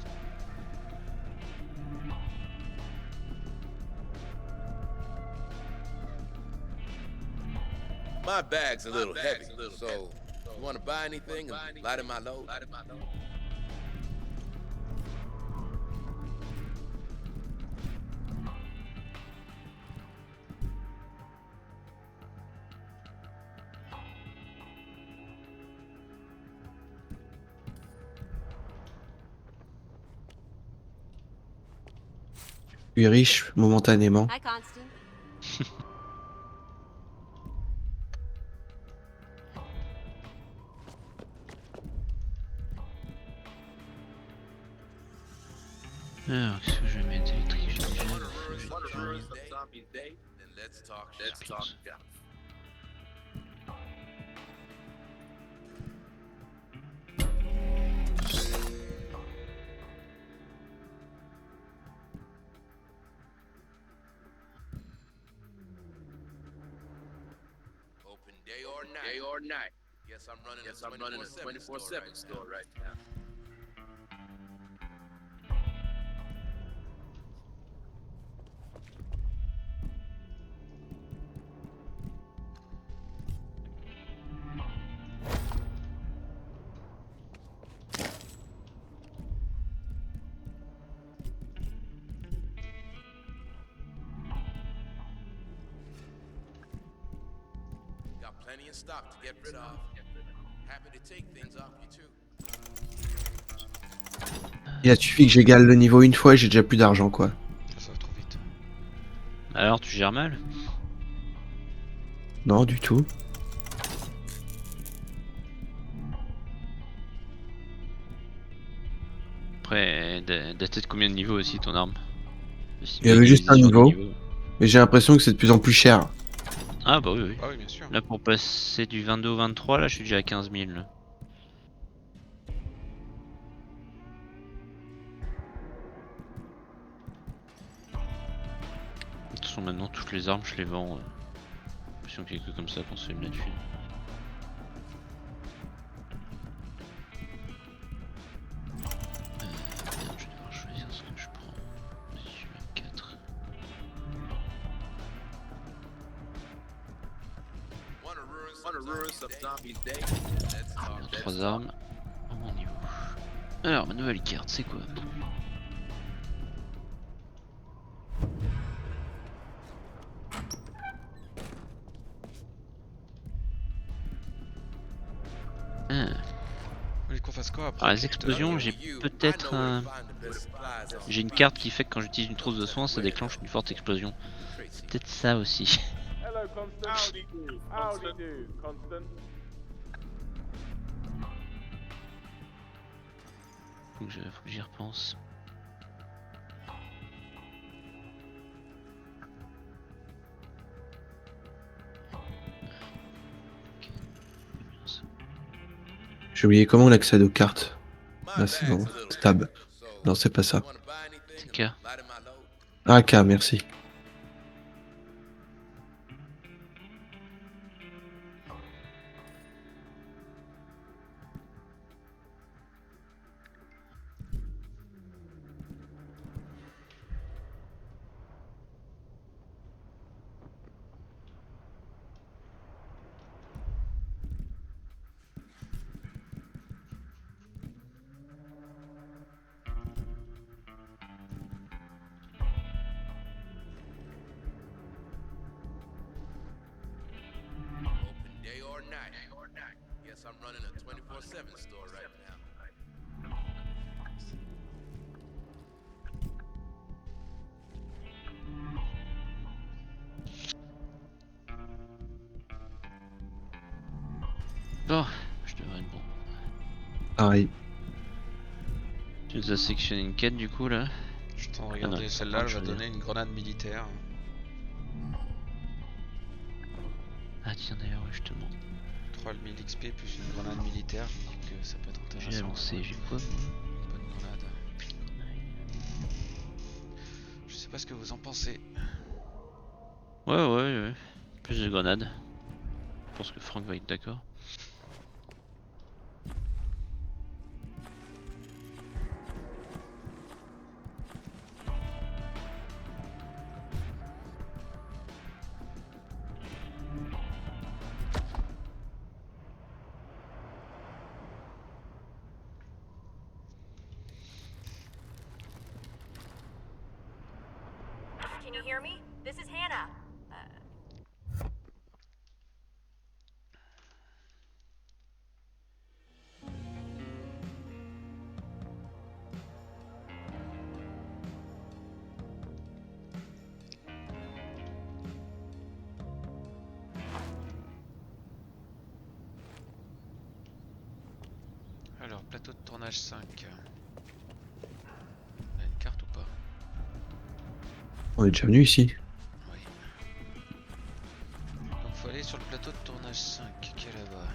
My bag's a little heavy, so you want to buy anything and lighten my load? Je suis riche momentanément. Hi, Constant. Alors, qu'est-ce que je vais mettre électrique? J'ai déjà. Then let's talk. Open day or night. Guess I'm running a 24/7 store right now. Got plenty in stock to get rid of. Happy to take things off you too. Il a suffi que j'égale le niveau une fois et j'ai déjà plus d'argent quoi. Ça va trop vite. Alors, tu gères mal? Non, du tout. Après, daté de combien de niveaux aussi ton arme? Il y avait juste un Sur des niveau. niveaux. Mais j'ai l'impression que c'est de plus en plus cher. Ah bah oui, oui. Ah oui, bien sûr. Là pour passer du 22 au 23, là je suis déjà à 15 000. Là. De toute façon maintenant toutes les armes je les vends. J'ai l'impression qu'il y a que comme ça qu'on se fait de la thune. Merde, je vais devoir choisir ce que je prends. Si je mets 4. Wanna ruin some zombies day? Let's talk. 3 armes à mon niveau. Alors ma nouvelle carte c'est quoi? Ah. Vous voulez qu'on fasse quoi après? Alors, les explosions, j'ai peut-être un... J'ai une carte qui fait que quand j'utilise une trousse de soins, ça déclenche une forte explosion. C'est peut-être ça aussi. Hello, Constance. Howdy do, Constance. Faut que j'y repense. J'ai oublié comment on accède aux cartes. Ah, c'est bon. Stab. Non, c'est pas ça. C'est K. Ah, K, merci. Open day or night. Guess I'm running a 24/7 store right now. Bon, je devrais être bon. Pareil. Tu nous as sectionné une quête du coup là. Je suis en train de non, regarder, il faut celle-là, pas elle va choisir. donner une grenade militaire. Ah tiens d'ailleurs, ouais, justement. 3000 XP plus une grenade militaire, je me dis que ça peut être J'ai intéressant. avancé, j'ai quoi moi Bonne grenade. Je sais pas ce que vous en pensez. Ouais. Plus de grenades. Je pense que Franck va être d'accord. Can you hear me? This is Hannah. Alors, plateau de tournage 5. On a une carte ou pas? On est déjà venu ici. Oui. Donc faut aller sur le plateau de tournage 5 qui est là-bas.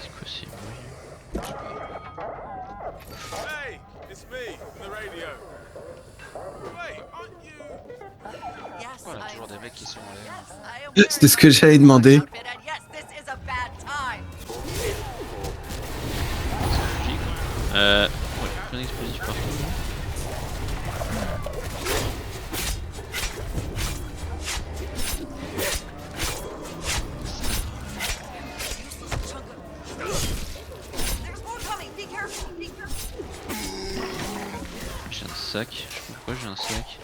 C'est quoi ces bruits? Hey, it's me from the radio. Wait, aren't you? Yes, Voilà, I toujours des mecs qui sont en l'air. Yes, I am C'était ce que j'allais demander. wearing my outfit, and yes, this is a bad time. Logique. Ouais, plein d'explosifs partout. There's more coming. Be careful. Be careful. J'ai un sac, je sais pas pourquoi j'ai un sac.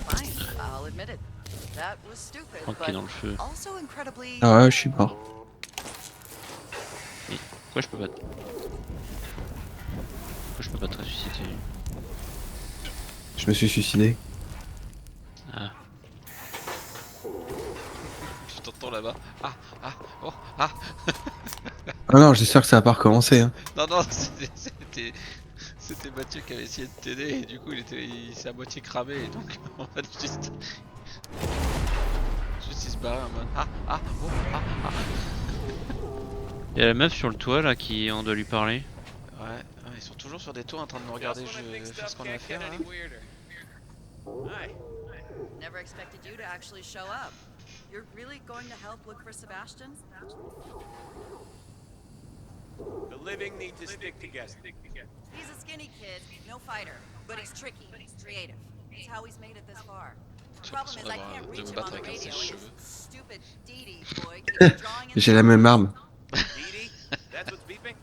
Fine, I'll admit it. That was stupid, Franck qui est dans le feu. also incredibly. Ah ouais, je suis mort. Pourquoi je peux pas te ressusciter? Je me suis suicidé. Ah, Je t'entends là-bas. Ah, oh, ah. Ah non, j'espère que ça va pas recommencer. Hein. Non, C'était Mathieu qui avait essayé de t'aider et du coup il s'est à moitié cramé et donc en fait juste il se barrait en mode Y'a la meuf sur le toit là qui on doit lui parler. Ouais, ils sont toujours sur des toits en train de nous regarder faire ce qu'on a à faire là. Never expected you to actually show up. You're really going to help look for Sebastian? The living need to stick together. He's a skinny kid, no fighter, but he's tricky, creative. It's how he's made it this far. The J'ai problem is I l'impression can't de reach me him battre on the avec un radio. sèche-cheveux. And his stupid Dee boy keeps drawing in J'ai la même arme. Dee, that's what's beeping?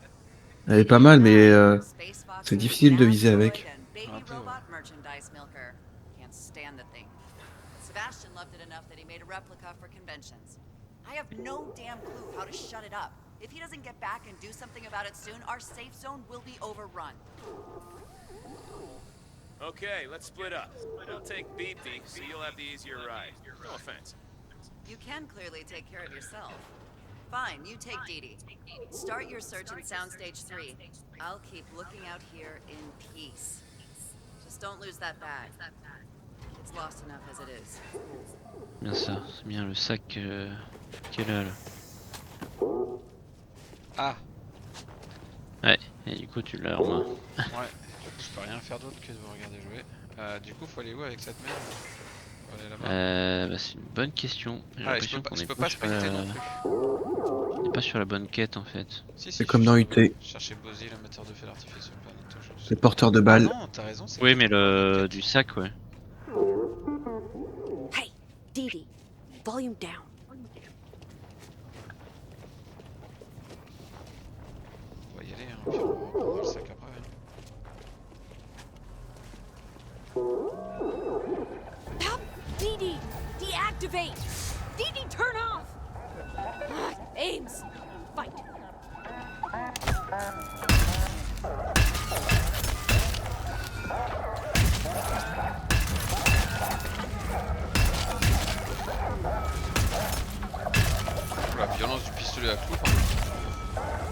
Elle est pas mal, mais Space Fox c'est is difficile de viser Android avec. and baby Un peu, ouais. robot merchandise milker. Can't stand the thing. Sebastian loved it enough that he made a replica for conventions. I have no damn clue how to shut it up. If he doesn't get back and do something about it soon, our safe zone will be overrun. Okay, let's split up. I'll take Beepy, so you'll have the easier ride. No offense. You can clearly take care of yourself. Fine, you take Dee. Start your search in Soundstage 3. I'll keep looking out here in peace. Just don't lose that bag. It's lost enough as it is. Bien ça, c'est bien le sac qu'elle a là. Ah Ouais, et du coup tu l'as en main. ouais, du coup je peux rien faire d'autre que de vous regarder jouer. Du coup faut aller où avec cette merde? Faut aller là-bas. Bah, c'est une bonne question. J'ai Ah, l'impression qu'on je est peux pas pas sur specter non la... plus. on est pas sur la bonne quête en fait. Si, C'est comme dans UT. Chercher Bozy, l'amateur de feu d'artifice sur le planète touche. Les porteurs de balles. Non, t'as raison, c'est Oui, peut-être mais une bonne le quête. du sac, ouais. Hey, Dee, volume down. On va y aller, hein, puis on reprendra le sac après. Help! Dee, deactivate! Dee, turn off! Ames, fight! La violence du pistolet à clous par contre.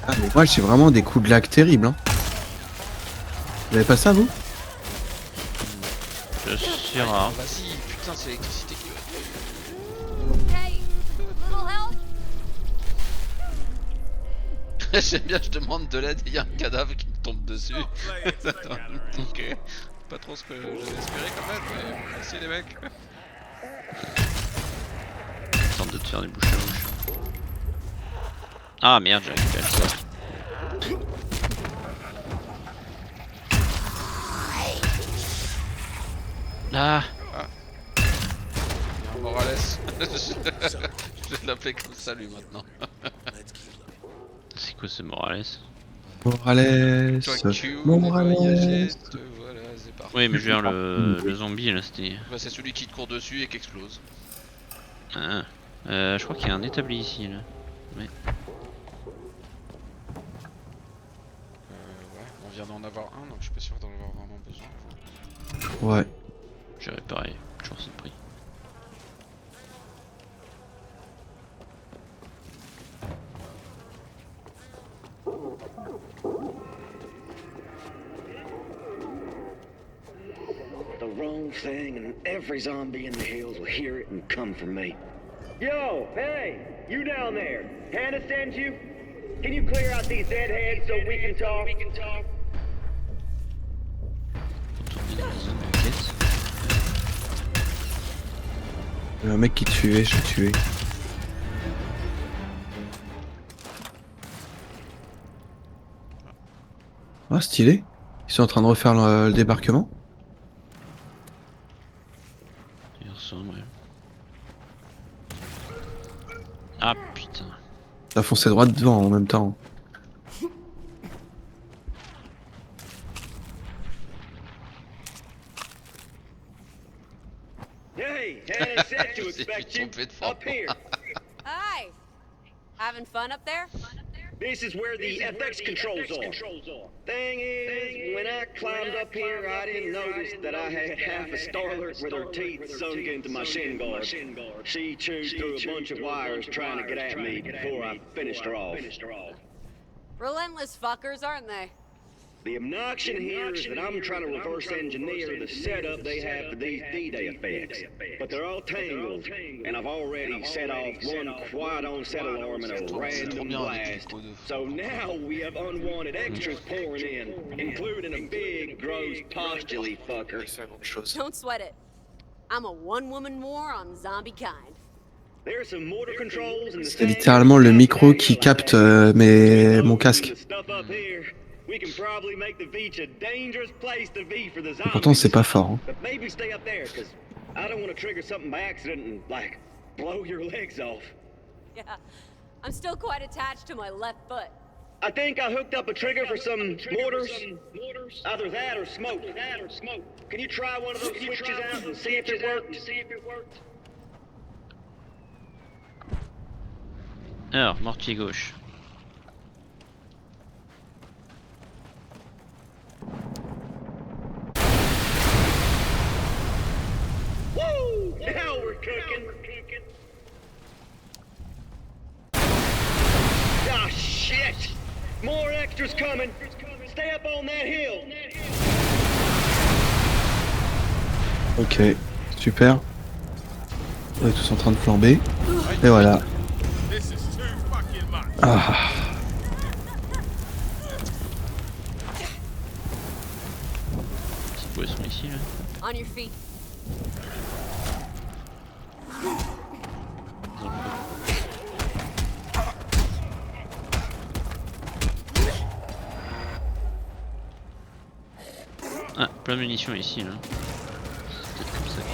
Ah, mais moi j'ai vraiment des coups de lag terribles. Hein. Vous avez pas ça vous? C'est rare. Vas-y, putain, c'est l'électricité qui va. Hey, little help? J'aime bien, je demande de l'aide et il y a un cadavre qui me tombe dessus. Play it, I got it. Ok. Pas trop ce que j'avais espéré quand même, mais merci les mecs. Tente de te faire des bouches à bouche. Ah merde, j'ai récupéré le sac. Ah, Il y a un Morales. Je vais l'appeler comme ça lui maintenant. Let's keep looking. c'est quoi ce Morales? Morales. Toi, Q, Morales. voyager, voilà, c'est parti. Oui, mais je veux dire le zombie là, c'était. Bah, c'est celui qui te court dessus et qui explose. Ah. Je crois qu'il y a un établi ici là. Ouais, on vient d'en avoir un, donc je suis pas sûr d'en avoir vraiment besoin. Ouais. J'ai réparé, toujours ce prix. The wrong thing, and every zombie in the hills will hear it and come for me. Yo, hey, you down there. Hannah sends you? Can you clear out these deadheads so we can talk? Retourner dans la zone de quête. Il y a un mec qui tuait, je l'ai tué. Ah, stylé. Ils sont en train de refaire le débarquement. Il ressemble, ouais. Ah putain. Ça foncé droit devant en même temps. Hey, Hannah said to J'ai expect pu you tomber devant up here. Hi! Having fun up there? This is where the FX controls are. Thing is, when I climbed up here, I didn't notice that I had half a starlet with her teeth sunk into my shin guard. She chewed through a bunch of wires trying to get at me before I finished her off. Relentless fuckers, aren't they? The obnoxion here is that I'm trying to reverse engineer the setup they have for these D-Day effects. But they're all tangled, and I've already set off one quiet-on-set alarm and a random blast. So now we have unwanted extras pouring in, including a big, gross, postulate fucker. Don't sweat it. I'm a one-woman war on zombie kind. There's some motor controls in the C'est littéralement le micro qui capte mon casque. We can probably make the beach a dangerous place to be for the zombies. Pourtant c'est pas fort. Hein. But maybe stay up there, cause I don't want to trigger something by accident and like blow your legs off. Yeah, I'm still quite attached to my left foot. I think I hooked up a trigger for some mortars. Either that or smoke. Can you try one of those switches out and see if it worked? Alors, mortier gauche. Woo! Now we're cooking. Ah, shit! More extras coming. Stay up on that hill. Ok, super. On est tous en train de flamber. Et voilà. Ah. C'est quoi son ici là? On your feet. Ah, plein de munitions ici là. C'est peut-être comme ça que...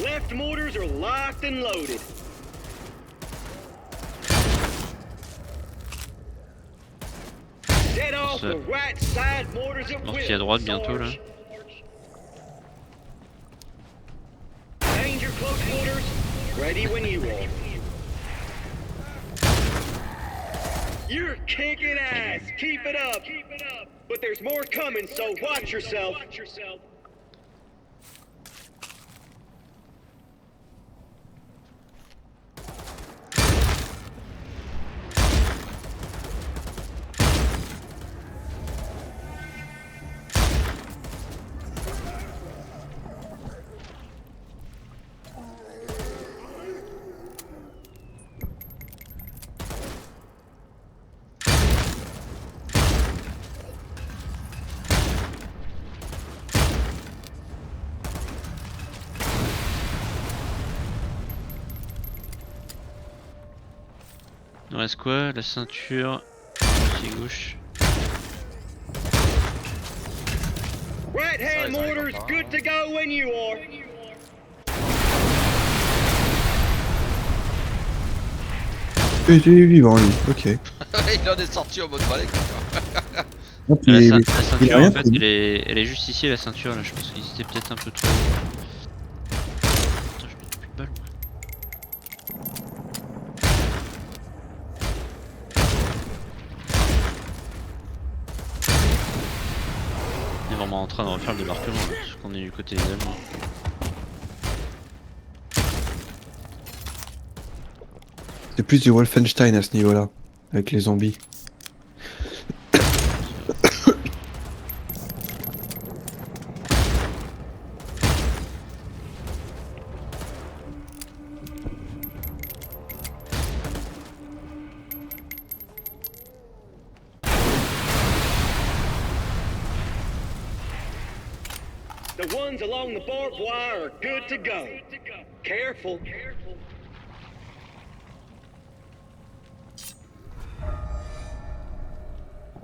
Left mortars are locked and loaded. Dead off the right side mortars at will. Mortier à droite bientôt là. Danger close mortars, ready when you are. You're kicking ass. Keep it up. But there's more coming, so watch yourself. Il nous reste quoi? La ceinture, pied gauche. Right hand mortars, good to go when you are. Il est vivant lui, ok. Il en est sorti en mode balai. La ceinture en fait elle est juste ici la ceinture là, je pense qu'ils étaient peut-être un peu trop. Putain, je mets plus de balles. On est vraiment en train de refaire le débarquement là, parce qu'on est du côté des Allemands. C'est plus du Wolfenstein à ce niveau-là, avec les zombies. The ones along the barbed wire are good to go. Careful.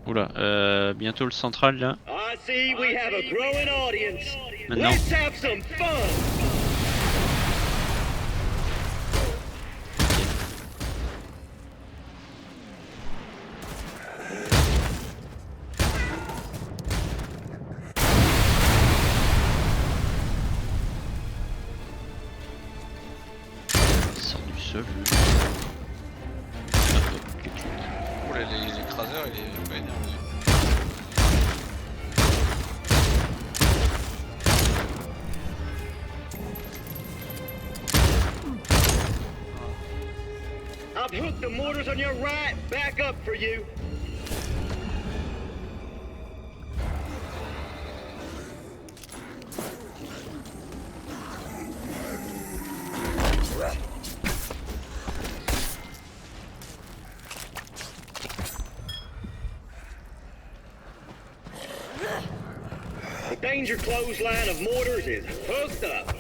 Oula, bientôt le central là. I see we have a growing audience. Maintenant. Let's have some fun. seul. Oh là, l'écraseur il est pas énervé. I've hooked the mortars on your right back up for you. The danger clothesline of mortars is hooked up.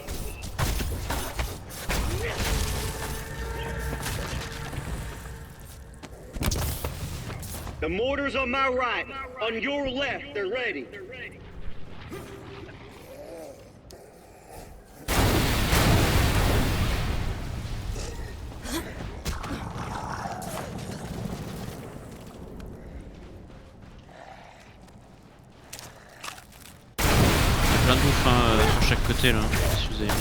The mortars on my right, on your left, they're ready. Plein de bouffe hein, sur chaque côté là, si vous avez vu.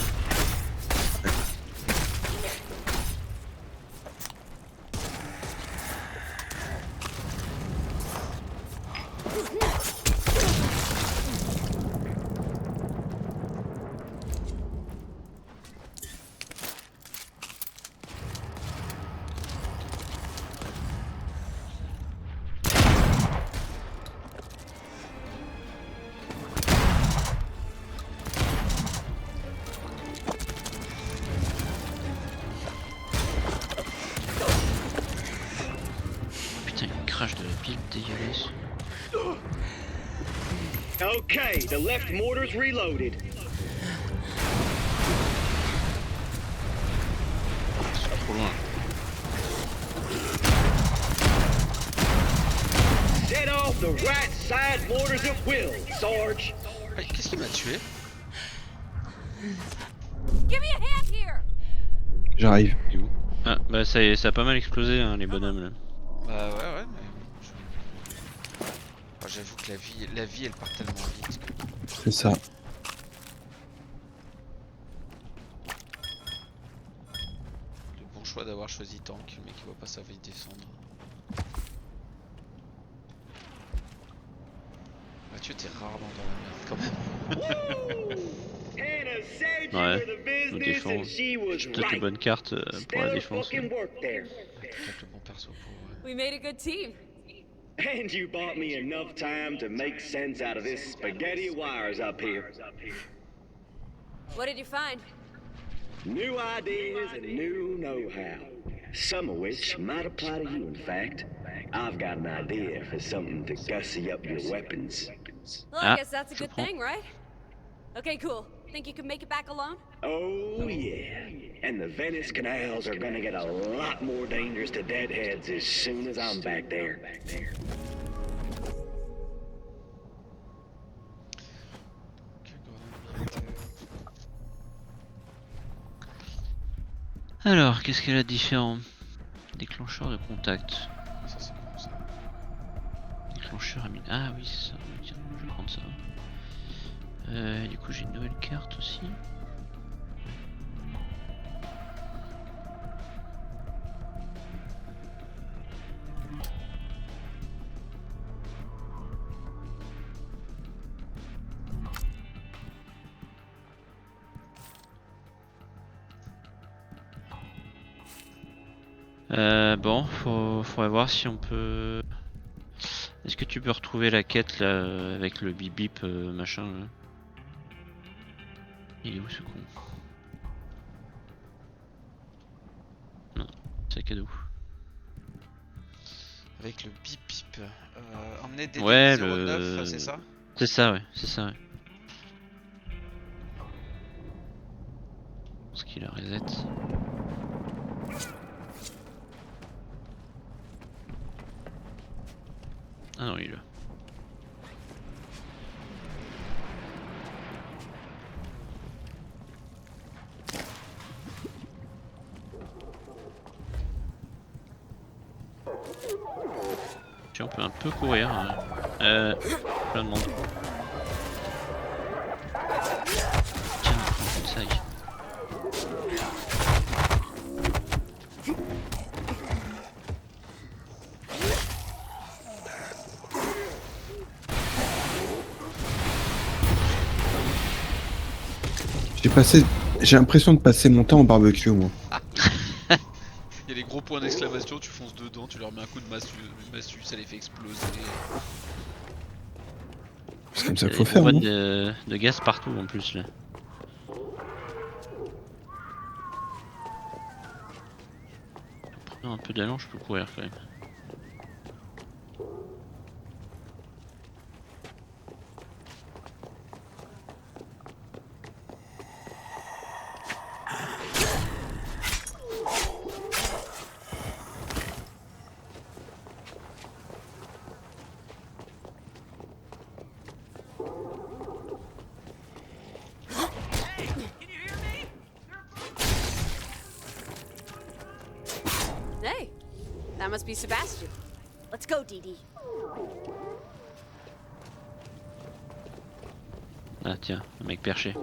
De pile dégueulasse. Okay, the left mortar's reloaded. C'est trop loin. Set off the right side mortars at will, Sarge. Ouais, qu'est-ce qui m'a tué? Give me a hand here. J'arrive. Et où? Ah bah ça a pas mal explosé hein, les bonhommes là. Bah ouais mais... Oh, j'avoue que la vie elle part tellement vite que... C'est ça. Le bon choix d'avoir choisi tank, le mec il voit pas sa vie descendre. Mathieu t'es rarement dans la merde quand même. Hannah said you Ouais, were the je business and défends. she was J'ai peut-être les right. bonnes cartes pour la Stellar défense. fucking work there. Peut-être le bon perso pour... We made a good team. And you bought me enough time to make sense out of this spaghetti of wires up here. What did you find? New ideas and new know-how. Some of which might apply to you, in fact. I've got an idea for something to gussy up your weapons. Well, Ah, I guess that's a je good prends. thing, right? Okay, cool. Think you can make it back alone? Oh, yeah. And the Venice canals are gonna get a lot more dangerous to deadheads as soon as I'm back there. Alors, qu'est-ce qu'elle a de différent? Déclencheur de contact. Ça c'est bon ça. Déclencheur à mine. Ah oui, c'est ça. Tiens, je vais prendre ça. Du coup, j'ai une nouvelle carte aussi. Bon, faudrait voir si on peut... Est-ce que tu peux retrouver la quête là avec le bip bip machin là? Il est où ce con? Non, c'est cadeau. Avec le bip bip. Emmener des Ouais, 09, c'est ça? C'est ça, ouais, c'est ça, ouais. Parce qu'il a reset. Ah non, il est là. Tiens, on peut un peu courir. Hein. Plein de monde. Tiens, prends une sac. J'ai l'impression de passer mon temps au barbecue, moi. Il y a les gros points d'exclamation, tu fonces dedans, tu leur mets un coup de massue, ça les fait exploser. C'est comme ça Il y qu'il a faut des faire, bonbonnes non? de gaz partout en plus là. Un peu d'allant, je peux courir quand même. Hey, that must be Sebastian. Let's go, Dee Dee. Ah tiens, un mec perché.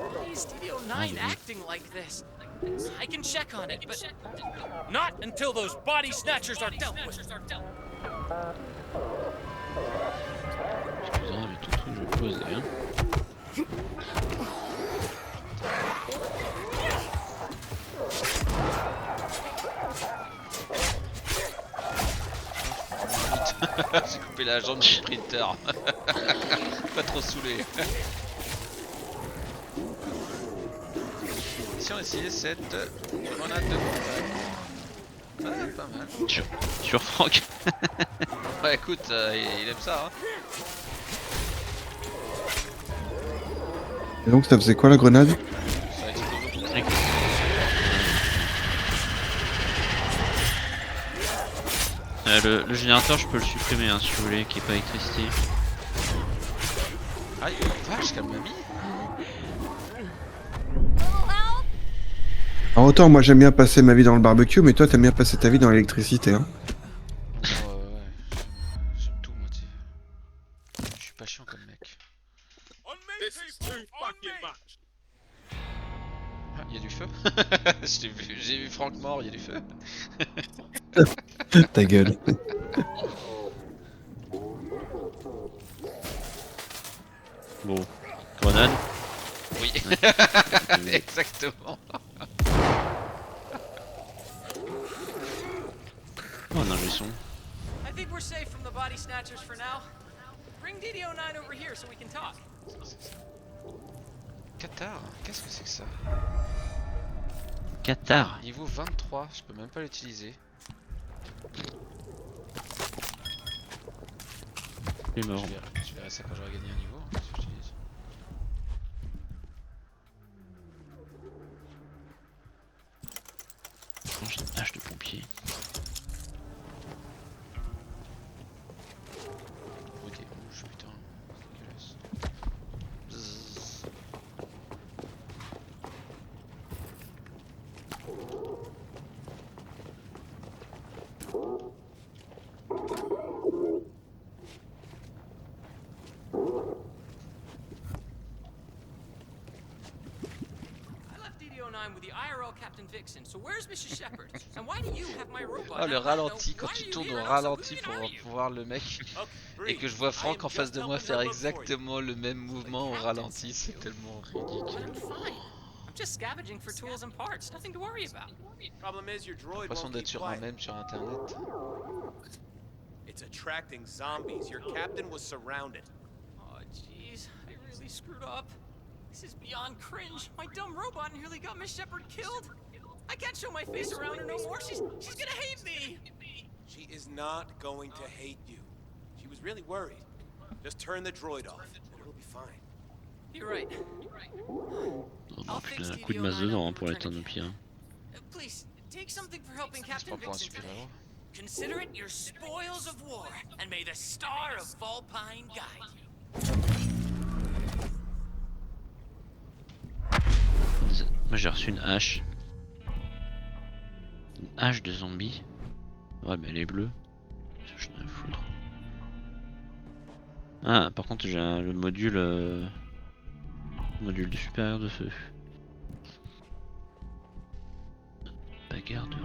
Why is DD09 acting like this? I can check on it, but not until those body snatchers are dealt with. Excusez-moi, avec tout le truc, je pose rien. J'ai coupé la jambe du sprinter. Pas trop saoulé. Si on essayait cette grenade de contact. Ah, pas mal. Sur Franck. Ouais, écoute, il aime ça. Hein. Et donc, ça faisait quoi la grenade? Ça explose au contact. Le générateur, je peux le supprimer hein, si vous voulez, qui est pas électricité. Aïe, vache, qu'elle m'a mis. Alors autant moi j'aime bien passer ma vie dans le barbecue, mais toi t'aimes bien passer ta vie dans l'électricité, hein. Ouais. J'aime tout, moi, tu sais. Je suis pas chiant comme mec. Ah, il y a du feu. J'ai vu Franck mort, il y a du feu. Ta gueule. Bon, grenade. Oui, exactement. Oh non, les sons. I think we're safe from the body snatchers for now. Bring DD09 over here so we can talk. Qatar, qu'est-ce que c'est que ça? Qatar. Niveau 23, je peux même pas l'utiliser. Il est mort. Je verrai ça quand j'aurai gagné un niveau. Hein, si j'utilise. J'ai une hache de pompier. Oh, des rouges, putain. Dégueulasse. Bzzz. With the IRL Captain Vixen. So where's Mrs. Shepard? And why do you have my robot? Oh, le ralenti, quand tu tournes au ralenti pour voir le mec et que je vois Franck en face de moi faire exactement le même mouvement au ralenti, c'est tellement ridicule. I'm just scavenging for tools and parts. Nothing to worry about. Problem is your droid L'impression won't d'être keep sur un quiet. mème sur internet. It's attracting zombies. Your captain was surrounded. Oh jeez, I really screwed up. This is beyond cringe. My dumb robot nearly got Miss Shepard killed. I can't show my face around her no more. She's gonna hate me. She is not going to hate you. She was really worried. Just turn the droid off, and it'll be fine. You're right. On a plus d'un coup de masse dedans hein, pour l'éteindre au pire. Please take something for helping C'est Captain pas pour un Vixen super today. héros. Consider it your spoils of war, and may the star of Volpine guide you. Moi j'ai reçu une hache. Une hache de zombie. Ouais mais elle est bleue. Je n'ai rien à foutre. Ah par contre j'ai le module module de supérieur de feu. Bagarre de rue.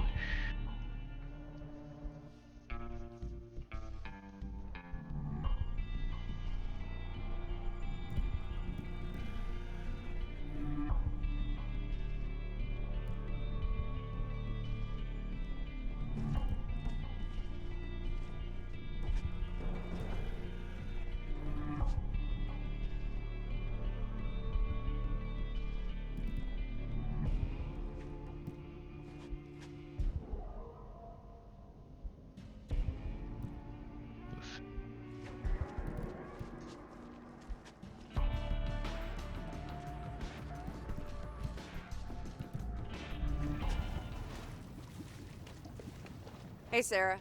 Hey, Sarah.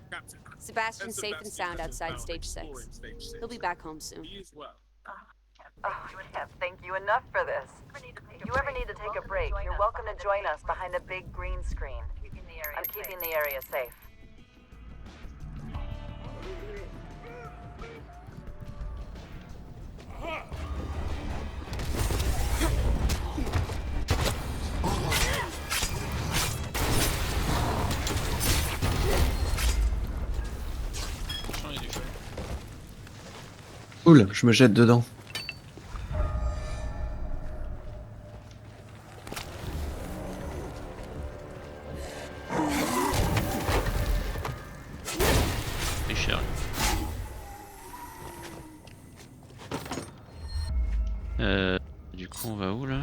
Sebastian's safe and sound outside stage 6. He'll be back home soon. Oh, I can't thank you enough for this. If you ever need to take a break, you're welcome to join us behind a big green screen. I'm keeping the area safe. Franchement, il y a du feu. Cool, je me jette dedans. C'est cher. Du coup, on va où là?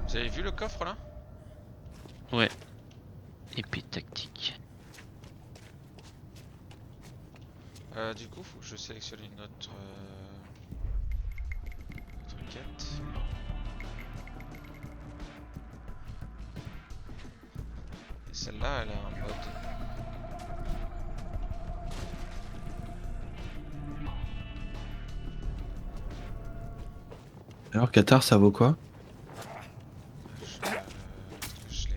Vous avez vu le coffre là? Ouais. Épée tactique. Du coup, faut que je sélectionne une autre quête. Et celle-là, elle a un mode. Alors, Qatar, ça vaut quoi? Je l'ai.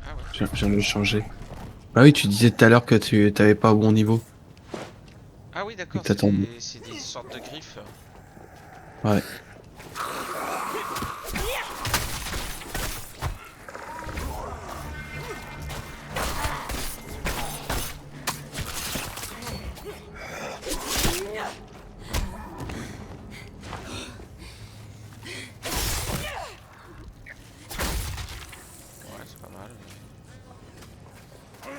Ah ouais. Je viens de le changer. Bah oui, tu disais tout à l'heure que tu t'avais pas au bon niveau. Ah oui, d'accord, T'attends. c'est des sortes de griffes. Ouais. Ouais, c'est pas mal.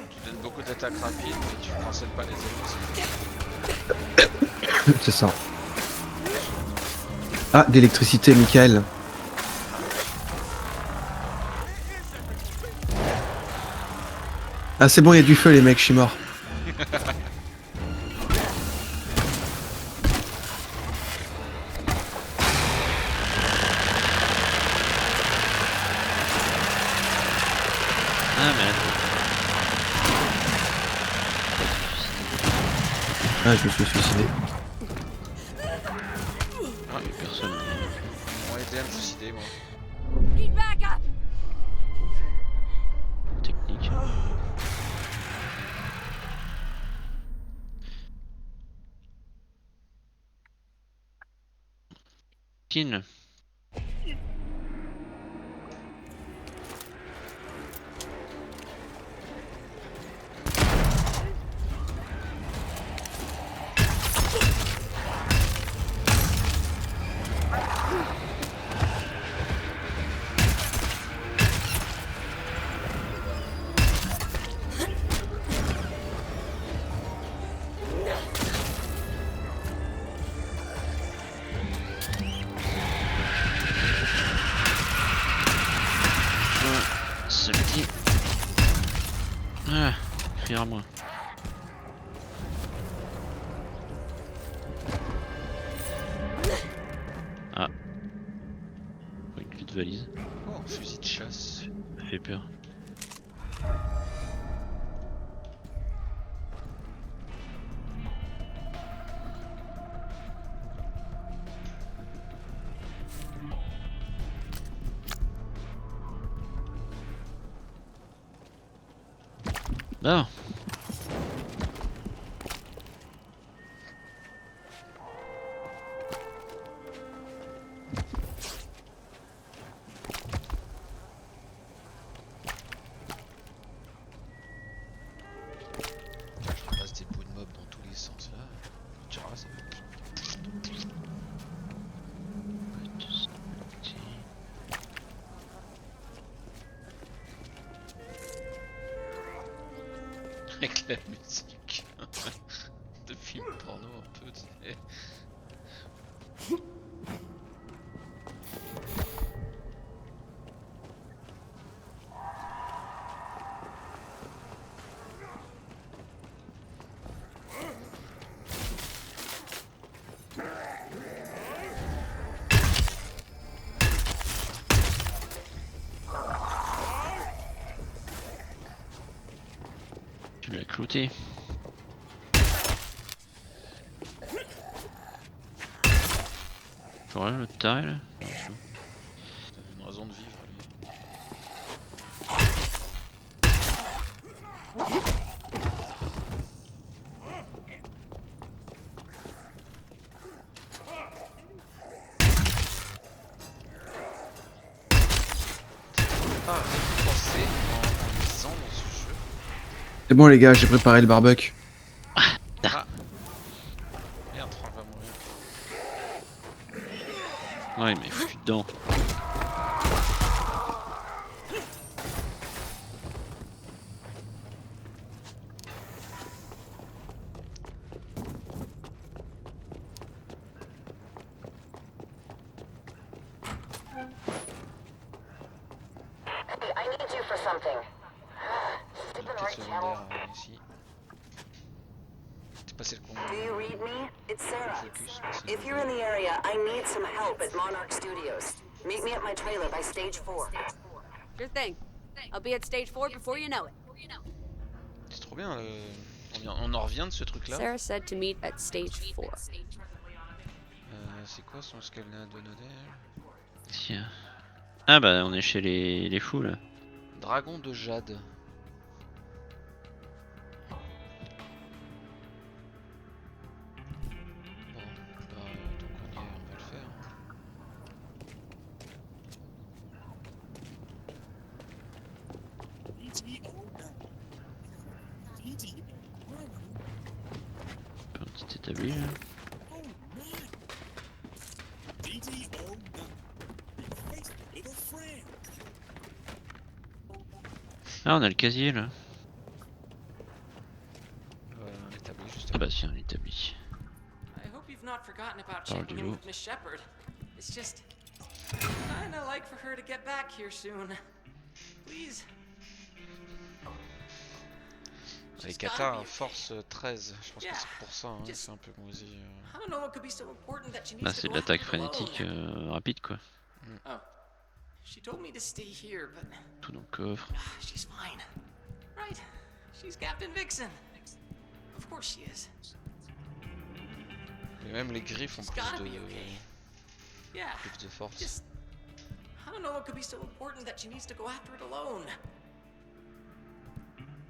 Tu donnes beaucoup d'attaques rapides, mais tu cancelles pas les ennemis. C'est ça. Ah, d'électricité, Michael. Ah, c'est bon, il y a du feu, les mecs, je suis mort. Ah merde. Ah, je me suis suicidé. Ah, mais personne. Ils m'ont aidé à me suicider, moi. Need backup! Technique. Tin. Ce petit. Ah, crier à moi. Ah. Une clé de valise. Oh, un fusil de chasse. Ça fait peur. Non. Je ramasse des bouts de mob dans tous les sens là. Tu ramasses. Avec la musique de film porno un peu, tu sais. Tu l'as cloué shooter. Voilà le taré là. T'as une raison de vivre. lui. Ah, j'ai pensé en lisant dans ce jeu. C'est bon les gars, j'ai préparé le barbecue. Ah. Merde, Franck va mourir. Ouais mais foutu dedans. I need you for something. Stick in the Quête right channel. secondaire ici. C'est passé le combat. Do you read me? It's Sarah. Focus, passé le If you're in the area, I need some help at Monarch Studios. Meet me at my trailer by stage 4. Sure thing. I'll be at stage 4 before you know it. C'est trop bien. On en revient de ce truc là. Sarah said to meet at stage 4. C'est quoi son scanner de Nodel? Tiens. Ah bah on est chez les fous là. Dragon de jade. Bon, bah, donc on va le faire. Un petit établi là. Ah on a le casier là. Un établi juste Ah bah si un établi. I hope you've not forgotten about Parle checking du in loup. with Miss Shepard. It's just kinda like for her to get back here soon. Please. Avec She's gotta Kata, be okay. force 13. Je pense Yeah, que c'est pour ça, hein, just- c'est un peu moisi. I don't know what could be so important that she needs Bah to c'est de go l'attaque after it alone. frénétique rapide quoi. Oh. She told me to stay here, but Tout dans le coffre. she's fine. Right. She's Captain Vixen. Of course she is. Et même les griffes ont She's plus gotta de, be okay. Yeah. plus de force. Just I don't know what could be so important that she needs to go after it alone.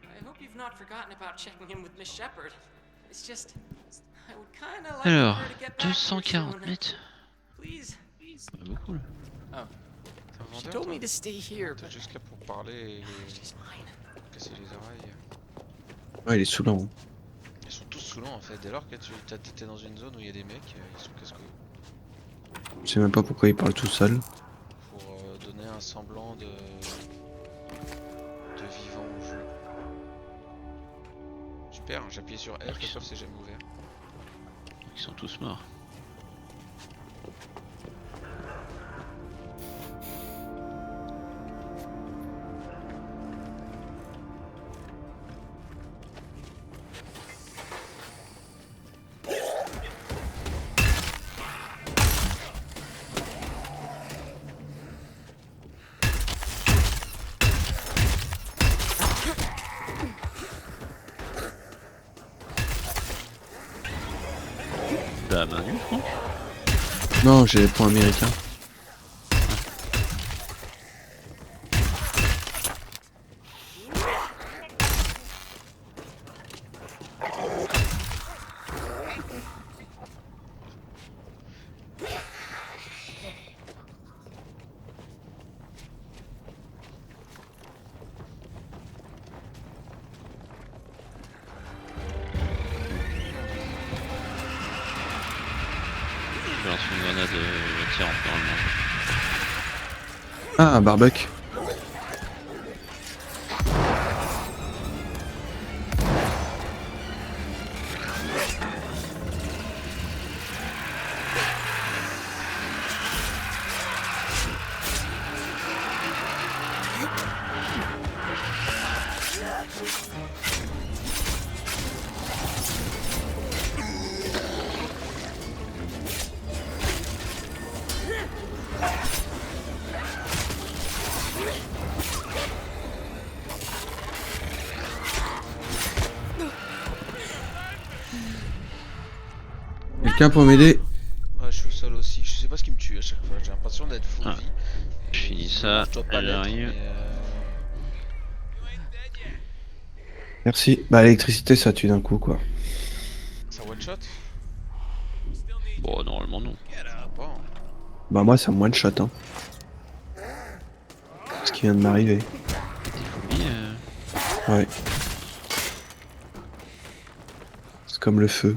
I hope you've not forgotten about checking in with Miss Shepard. It's just I would kinda like Alors, for her to get back here 240 soon. mètres. Please. Pas beaucoup là. T'es un She vendeur, told toi me to stay here, T'es but juste là pour parler et she's fine. casser les oreilles. Ouais, il est saoulant. Ils sont tous saoulants en fait. Dès lors que t'es dans une zone où il y a des mecs, ils sont casse-couilles. Je sais même pas pourquoi il parle tout seul. Pour donner un semblant de vivant au jeu. Super, j'ai appuyé sur F, le coffre s'est jamais ouvert. Ils sont tous morts. T'as main nue, Franck? Non, j'ai les points américains. Je lance une grenade attirante normalement. Ah, un barbecue. Quelqu'un pour m'aider? Ouais, je suis au sol aussi. Je sais pas ce qui me tue à chaque fois. J'ai l'impression d'être full Ah. vie. Je finis Et ça, je dois pas l'être, j'arrive. mais Merci. Bah l'électricité ça tue d'un coup quoi. ça one shot? Bon, normalement non. Pas, hein. Bah moi ça me one shot hein. Ce qui vient de m'arriver. Des fourmis, Ouais. C'est comme le feu.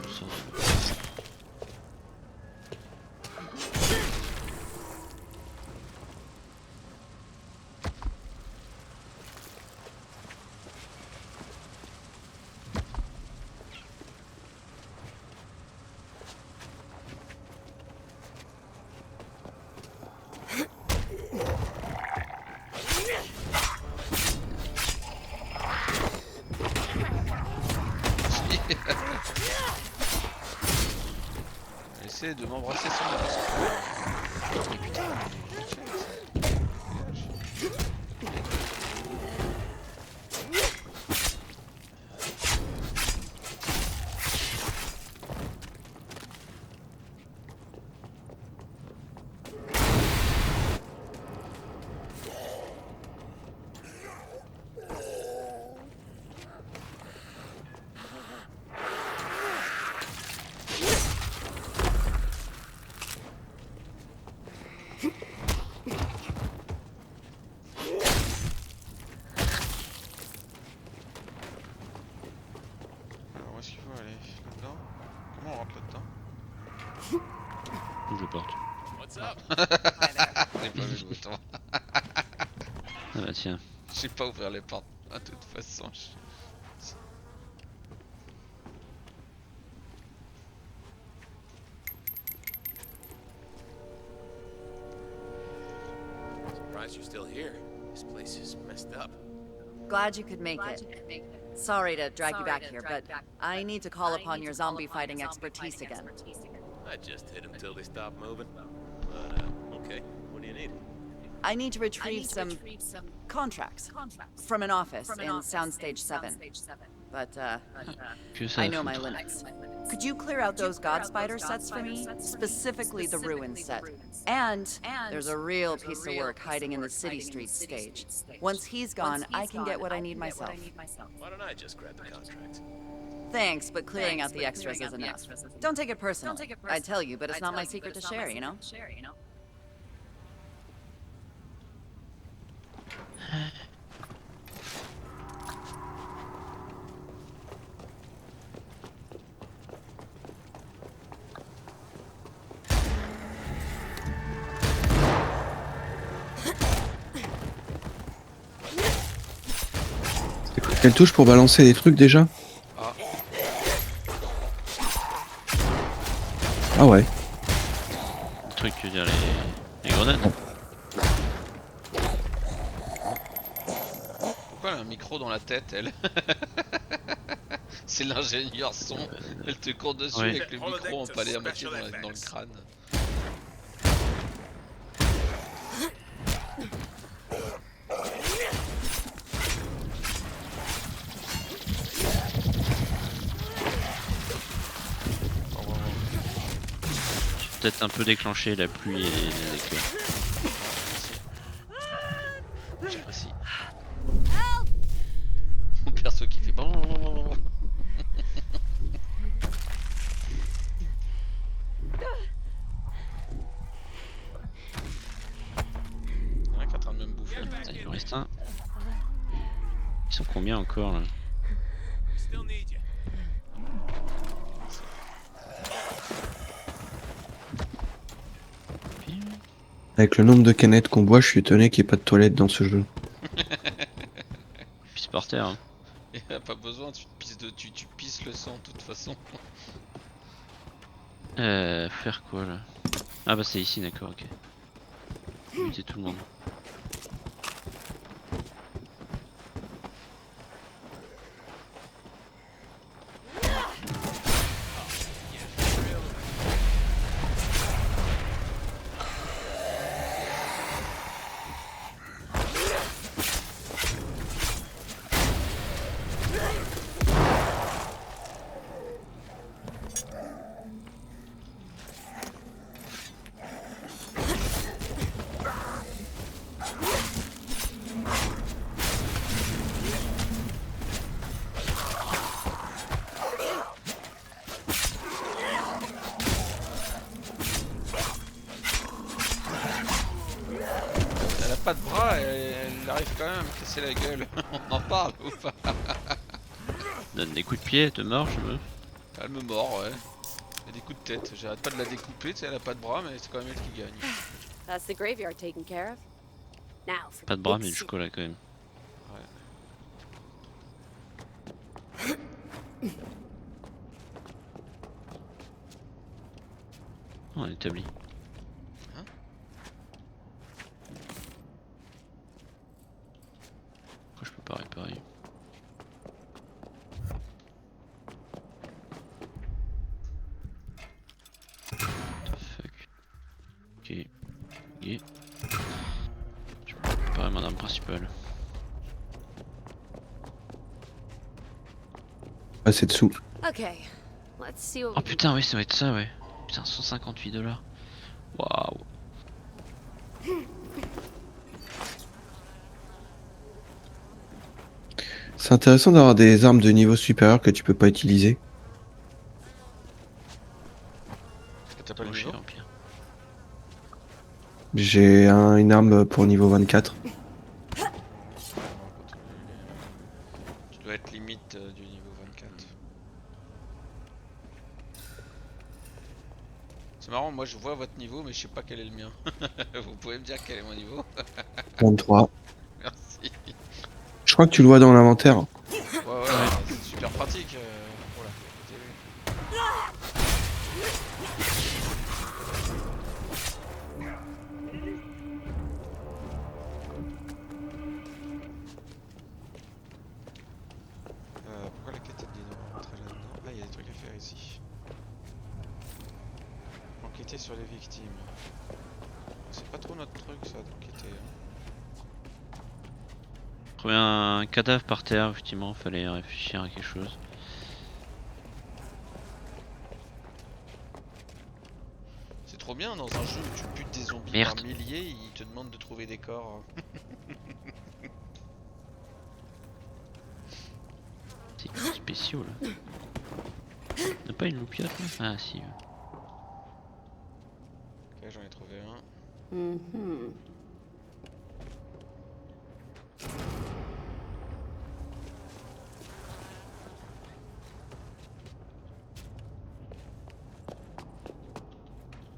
on s'en fout. Essaye de m'embrasser sans me mais putain, alors où est-ce qu'il faut aller? Là-dedans? Comment on rentre là-dedans? Ouvre la porte. What's up? J'ai pas vu le bouton. Ah bah tiens. Je sais pas ouvrir les portes. De toute façon, Surprised you're still here. This place is messed up. Glad you could make it. Sorry to drag you back here, but I need to call upon your zombie fighting expertise again. I just hit them till they stop moving. But, okay. What do you need? I need to retrieve some contracts from an office in Soundstage 7. But, Que ça I à know my foutre. limits. Could you clear out those God Spider sets for me? Specifically the Ruin set. And there's a real piece of work hiding in the City Streets stage. Once he's gone, I can get what I need myself. Why don't I just grab the contract? Thanks, but clearing out the extras is enough. Don't take it personally. I tell you, but it's not my secret to share, you know? Quelle touche pour balancer des trucs déjà? Ah ouais. Le truc, je veux dire, les grenades. pourquoi elle a un micro dans la tête, elle? C'est l'ingénieur son. Elle te court dessus Ouais. avec le micro empalé à moitié dans le crâne. Peut-être un peu déclencher la pluie et les éclairs. J'apprécie. Mon perso qui fait bon. Il y en a qui est en train de me bouffer. Ah, il me reste un. Ils sont combien encore là? Still need you. Avec le nombre de canettes qu'on boit, je suis étonné qu'il n'y ait pas de toilette dans ce jeu. Pisse par terre. Hein. Et y a pas besoin, tu pisses le sang de toute façon. Faire quoi là? Ah bah c'est ici, d'accord, ok. Buter tout le monde. J'arrive quand même à me casser la gueule. On en parle ou pas? Donne des coups de pied, te mord, je veux. Elle me mord, ouais. Et des coups de tête. J'arrête pas de la découper, tu sais, elle a pas de bras, mais c'est quand même elle qui gagne. That's the graveyard taken care of. Now for Pas de the bras, big mais du secret. chocolat quand même. On établit. Hein? Pourquoi je peux pas réparer? What the fuck? Ok. Ok. Je peux réparer mon arme principale. Ah, c'est dessous. Okay, let's see what Oh we can putain, oui, ça va être ça, ouais. Putain, $158. Waouh. C'est intéressant d'avoir des armes de niveau supérieur que tu peux pas utiliser. Parce que t'as pas le Moi, je suis niveau? vampire. J'ai une arme pour niveau 24. Tu dois être limite du niveau 24. C'est marrant, moi je vois votre niveau, mais je sais pas quel est le mien. Vous pouvez me dire quel est mon niveau? 23. Merci. Je crois que tu le vois dans l'inventaire. Ouais, c'est super pratique. Voilà. Pourquoi la quête dit de rentrer là-dedans? Ah, il y a des trucs à faire ici. Enquêter sur les victimes. C'est pas trop notre truc ça d'enquêter. Hein. Trouver un cadavre par terre, effectivement, fallait réfléchir à quelque chose. C'est trop bien dans un jeu où tu butes des zombies Merde. par milliers, ils te demandent de trouver des corps. C'est spéciaux là. On n'a pas une loupiote là? Ah si. Ok, j'en ai trouvé un. Mm-hmm.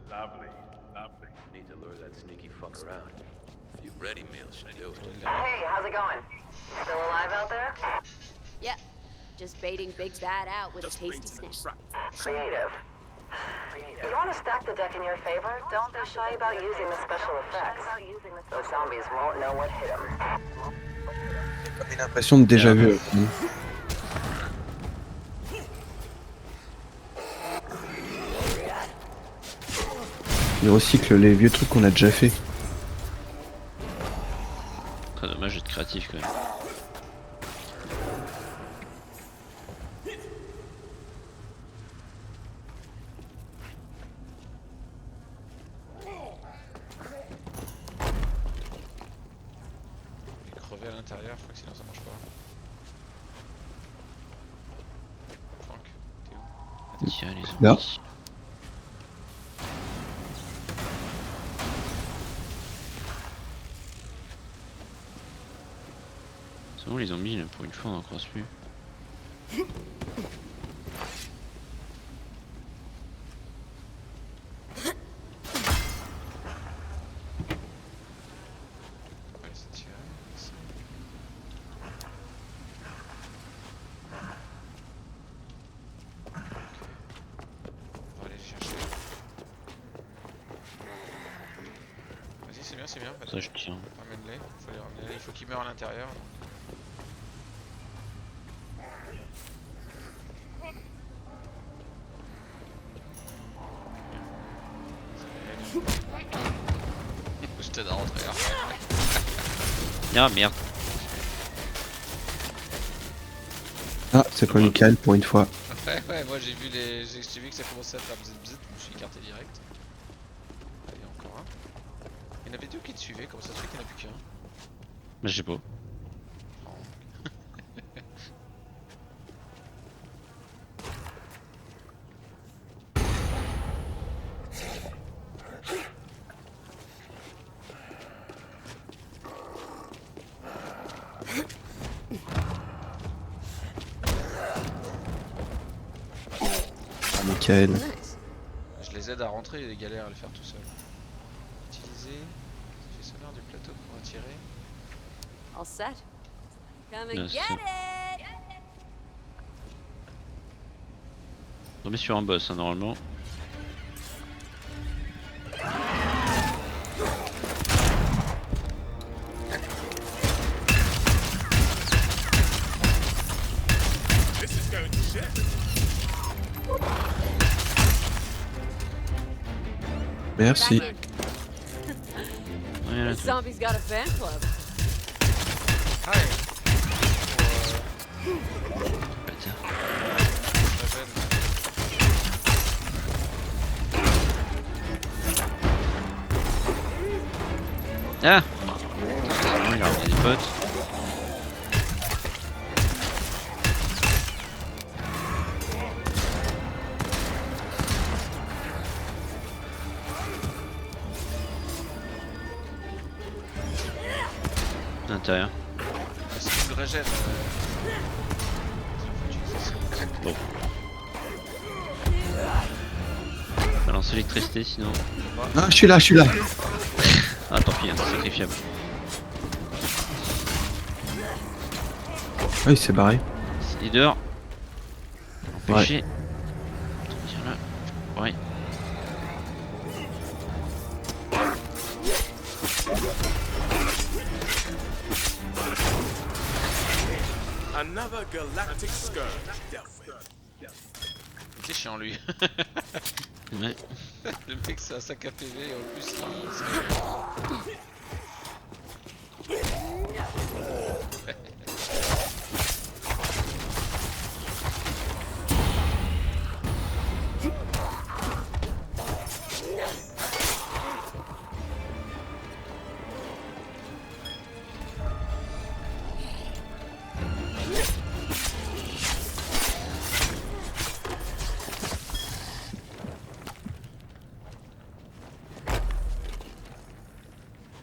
Lovely, lovely. Need to lure that sneaky fucker out. If you're ready, meal should do it. Hey, how's it going? Still alive out there? Yep. Just baiting Big Bad out with a tasty snack. Creative. You want to stack the deck in your favor? Don't be shy about using the special effects. Those zombies won't know what hit them. J'ai l'impression de déjà vu. Il recycle les vieux trucs qu'on a déjà fait. Très dommage d'être créatif quand même. Il est crevé à l'intérieur, je crois que sinon ça marche pas. Franck, t'es où? Tiens les Là. zombies. C'est bon les zombies là, pour une fois on en croise plus. On va laisser tirer. Ici. On va aller les chercher. Vas-y, c'est bien, c'est bien. Ça je tiens. Ramène-les, faut les ramener. Il faut qu'ils meurent à l'intérieur. Je t'aide à rentrer. Ah merde. Ah, c'est pas Michael pour une fois. Ouais, moi j'ai vu j'ai vu que ça commençait à faire bzz bzz, je me suis écarté direct. Il y en a encore un. Il y en avait deux qui te suivaient, comment ça se fait qu'il n'y en a plus qu'un? Bah, je sais pas. Michael. Nice. Je les aide à rentrer et les galères à le faire tout seul. Utiliser. J'ai sonore du plateau pour retirer. All set. Come and Yes. get it! Tomber sur un boss, hein, normalement. Merci. Rien à This tout. zombie's got a fan club. Bâtard. Ah, il a ramené des potes. À l'intérieur. C'est une régène. Bon. Balance l'électricité sinon. Ah, je suis là, je suis là. Ah tant pis, hein, c'est sacrifiable. Ah, il s'est barré. C'est leader. Empêché. Tiens là. Ouais. Another galactic scourge dealt with. C'est chiant lui. Ouais. Le mec c'est un sac à PV et en plus il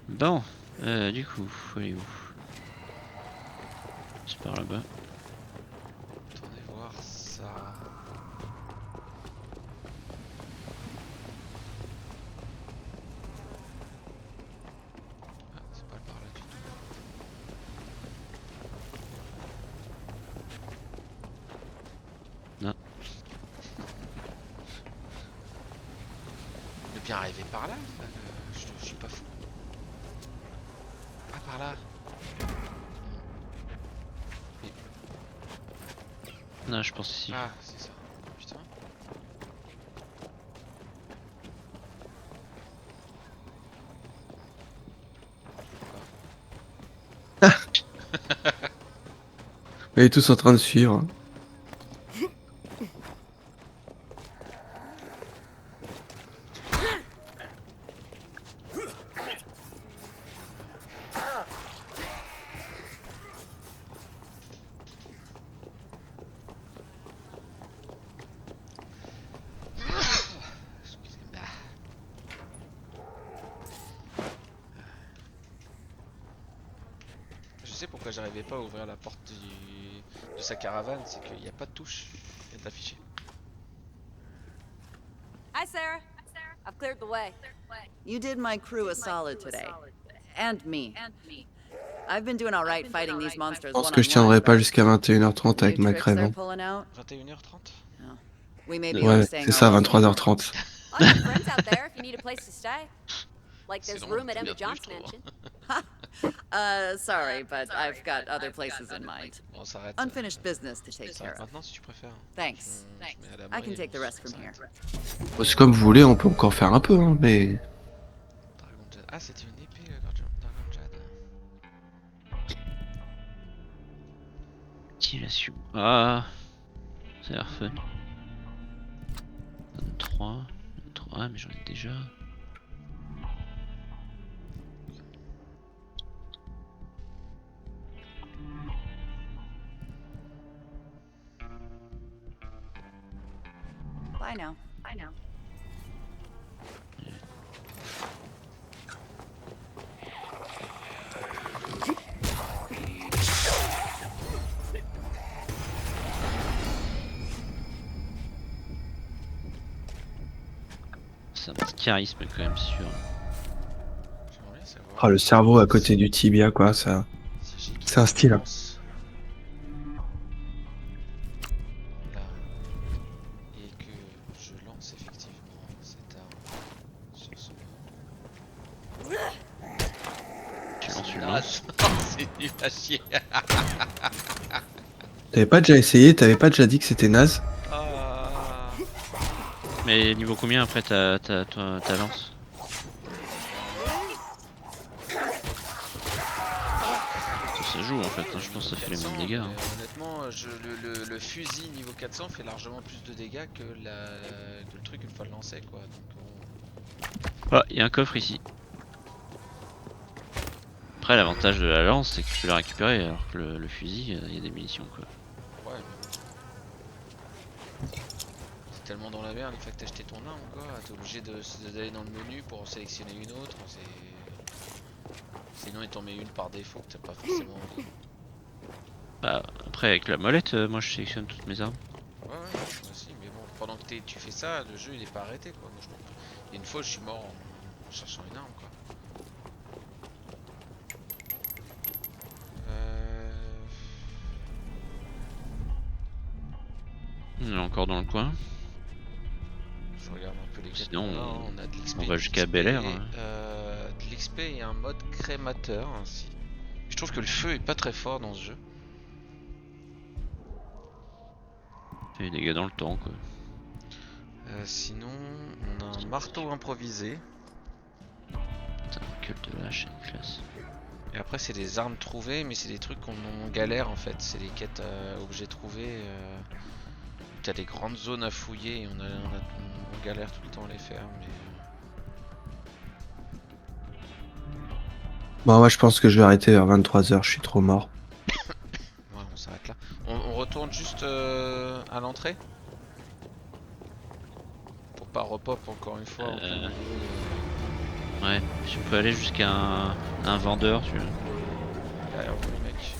Bon, du coup, faut aller où? C'est par là-bas. Attendez voir ça. Ah, c'est pas par là du tout. Non. On est bien arrivé par là. Je suis pas fou. Ah par là. Non, je pense ici. Ah c'est ça. Putain. On est tous en train de suivre. Excusez-moi. Je sais pourquoi j'arrivais pas à ouvrir la porte de sa caravane, c'est qu'il n'y a pas de touche, il y a d'affiché. Hi, Sarah. I've cleared the way. You did my crew a solid today. And me. I've been doing all right fighting these monsters Je pense que je tiendrai pas jusqu'à 21h30 avec ma crève. 21h30. We may be Ouais, overstaying c'est ça, our welcome. 23h30. I'll have friends out there if you need a place to stay. Like there's Sinon, room at tu Emma m'y John's retrouves, je mansion. Sorry, but I've got other places in mind. On s'arrête. Unfinished business to take Ça care arrête of. maintenant si tu préfères. Thanks. Je mets à I l'abri, can take the on rest from s'arrête. here. Bon, c'est comme vous voulez, on peut encore faire un peu, hein, mais... Dragon Jade. Ah c'était une épée Dragon Jade. Ventilation. Ah, ça a l'air fun. 23. 23, mais j'en ai déjà. Bye now. Bye now. C'est un petit charisme quand même sûr. J'aimerais bien savoir. Ah, le cerveau à côté du tibia, quoi, ça. Si j'ai C'est un style, hein. lance là et que je lance effectivement cette arme sur ce. Tu lances une Naze. lance. C'est nul à chier. T'avais pas déjà essayé, t'avais pas déjà dit que c'était naze? Ah. Mais niveau combien après ta lance? Ça joue en fait, hein, je pense que ça fait les mêmes 400, dégâts. mais Hein. honnêtement, le fusil niveau 400 fait largement plus de dégâts que, que le truc une fois lancé quoi. Donc, Ah, il y a un coffre ici. Après l'avantage de la lance c'est que tu peux la récupérer alors que le fusil il y a des munitions quoi. ouais, mais bon. C'est tellement dans la merde une fois que t'as acheté ton arme quoi. T'es obligé d'aller dans le menu pour en sélectionner une autre. Sinon il t'en met une par défaut que t'as pas forcément envie. Bah après avec la molette moi je sélectionne toutes mes armes. Ouais, moi aussi, mais bon, pendant que tu fais ça, le jeu il est pas arrêté quoi. Moi, il y a une fois je suis mort en cherchant une arme quoi. On est encore dans le coin. Je regarde un peu les quêtes Sinon, qu'on a, on a de l'XP. on va jusqu'à Bel Air. De l'XP et un mode crémateur ainsi. Je trouve que le feu est pas très fort dans ce jeu. Fait des dégâts dans le temps quoi. Sinon, on a un marteau improvisé. Putain, culte de lâche, c'est une classe. Et après, c'est des armes trouvées, mais c'est des trucs qu'on galère en fait. C'est des quêtes objets trouvés. T'as des grandes zones à fouiller et on galère tout le temps à les faire. Mais... Bon, moi je pense que je vais arrêter vers 23h, je suis trop mort. Ouais, on s'arrête là. On retourne juste à l'entrée pour pas repop encore une fois. Ouais, si on peut aller jusqu'à un vendeur, tu vois. Derrière vous, les mecs.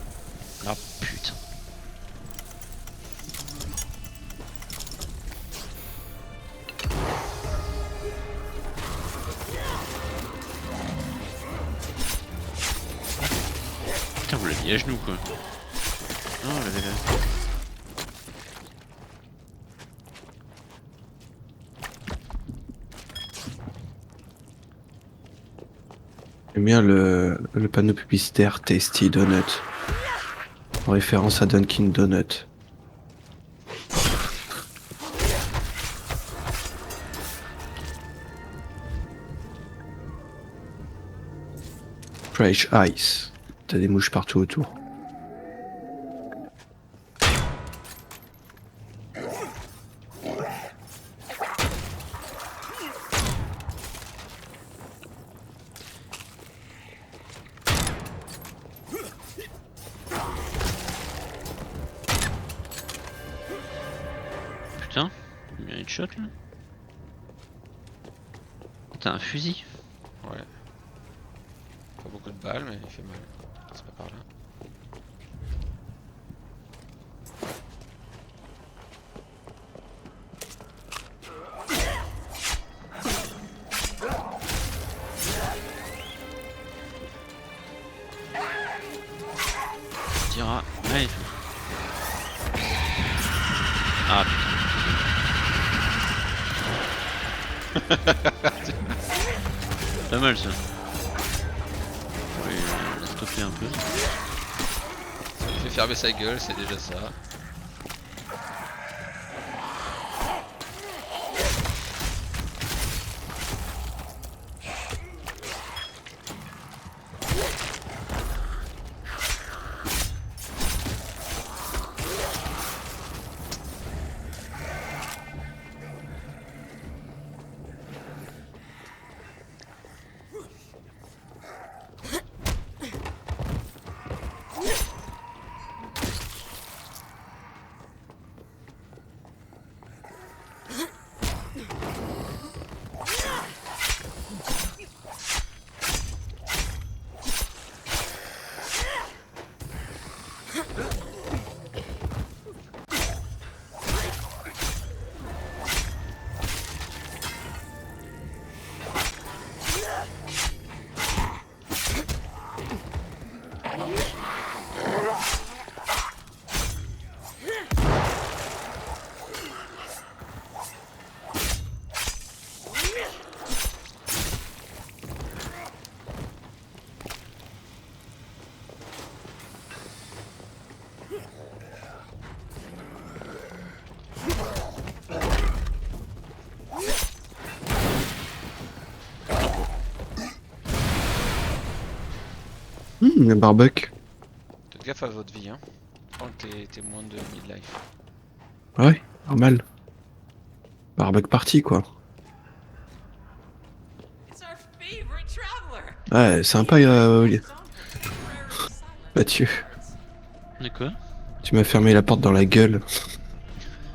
Ah putain. Putain, vous l'avez mis à genoux quoi. Non, on l'avait là. J'aime bien le panneau publicitaire Tasty Donut. En référence à Dunkin' Donut. Fresh Ice. T'as des mouches partout autour. Putain, il y a une shot là. T'as un fusil? Ouais. Pas beaucoup de balles, mais il fait mal. C'est pas par là. Tira, ouais et tout. Ah putain. Pas mal ça. Oui, on a stoppé un peu. Ça lui fait fermer sa gueule, c'est déjà ça. Le barbecue. Faites gaffe à votre vie, hein. Quand t'es moins de midlife. Ouais, normal. Barbecue party, quoi. It's our favorite traveler. Ouais, sympa, Mathieu. De quoi? Tu m'as fermé la porte dans la gueule.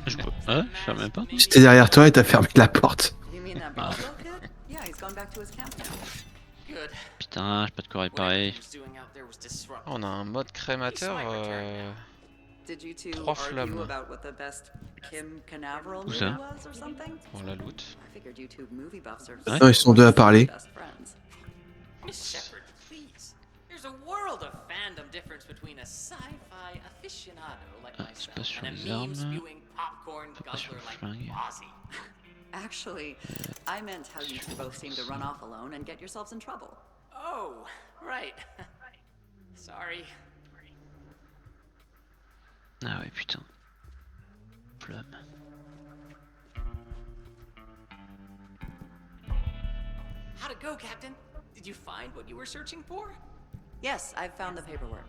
Je peux. Ah, je ferme même pas. J'étais derrière toi et t'as fermé la porte. You mean that Boswell kid? Yeah, he's going back to his camp now. Good. Putain, j'ai pas de quoi réparer. Whatever he was doing out there was disruptive. On a un mode crémateur. Did you two 3 argue flammes. about what the best Kim Canaveral Où movie ça? was or something? On la loot. I figured you two movie buffs are Ouais. Non, ils sont deux à parler. best friends. Miss Shepard, please. There's a world of fandom difference between a sci-fi aficionado like Ah, c'est pas myself sur and a les armes. meme-spewing popcorn C'est pas sur guzzler le like flingue. Ozzy. Actually, I meant how you two both seem to run off alone and get yourselves in trouble. Oh, right. Sorry. Ah ouais, putain. Flamme. How'd it go, Captain? Did you find what you were searching for? Yes, I've found the paperwork.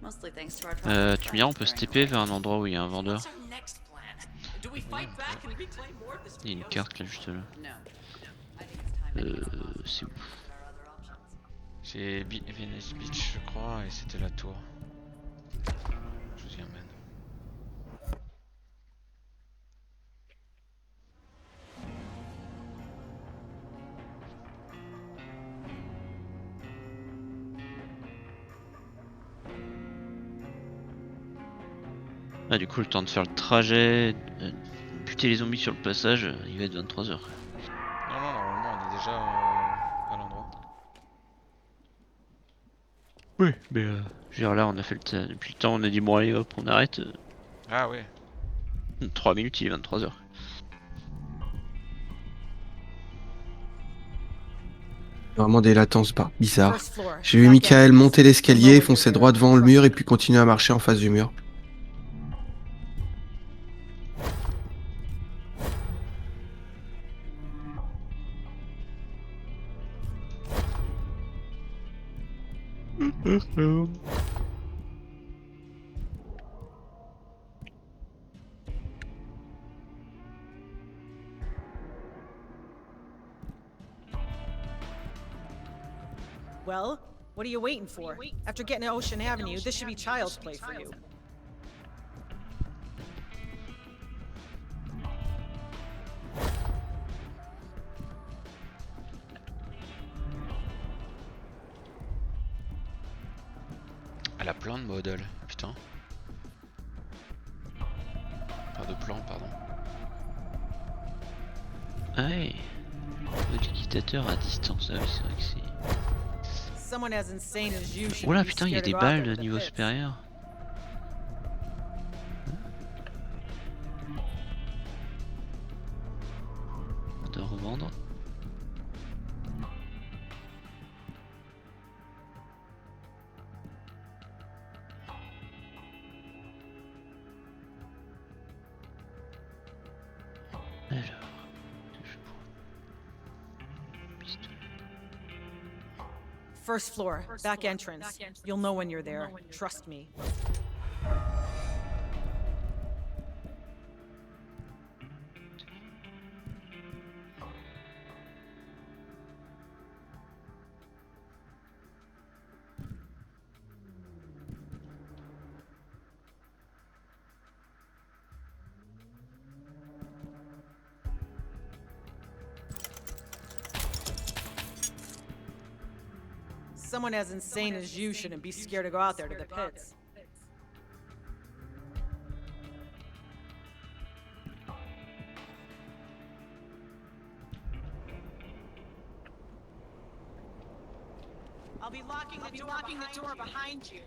Mostly thanks to our Tu me diras, on peut se TP vers un endroit où il y a un vendeur. What's our next plan? Do we fight back and reclaim more of the Il y a une studios? carte là, juste là. No. I think it's time to get on C'est où? our other options. C'est Venice Beach, je crois, et c'était la tour. Je vous y emmène. Ah, du coup, le temps de faire le trajet, buter les zombies sur le passage, il va être 23h. Non, non, normalement on est déjà à l'endroit. Oui, mais je veux dire, là, on a fait depuis le temps, on a dit bon, allez hop, on arrête. Ah ouais. 3 minutes, il est 23h. Vraiment des latences bizarres. J'ai vu Michael monter l'escalier, foncer droit devant le mur et puis continuer à marcher en face du mur. Well, what are you waiting for? After getting to Ocean Avenue, this should be child's play for you. Elle a plein de modèles, putain. Enfin, de plans, pardon. Ah ouais. L'équitateur à distance, ah oui, c'est vrai que c'est... Someone as insane as you should Oula, be putain, il y a scared des to go out balles there de to the niveau pits. supérieur. On doit revendre. Alors, que je prends. Pistolet. First floor, back entrance. You'll know when you're there. Trust me. Someone as insane as you shouldn't be scared to go out there to the pits. I'll be locking the door behind you.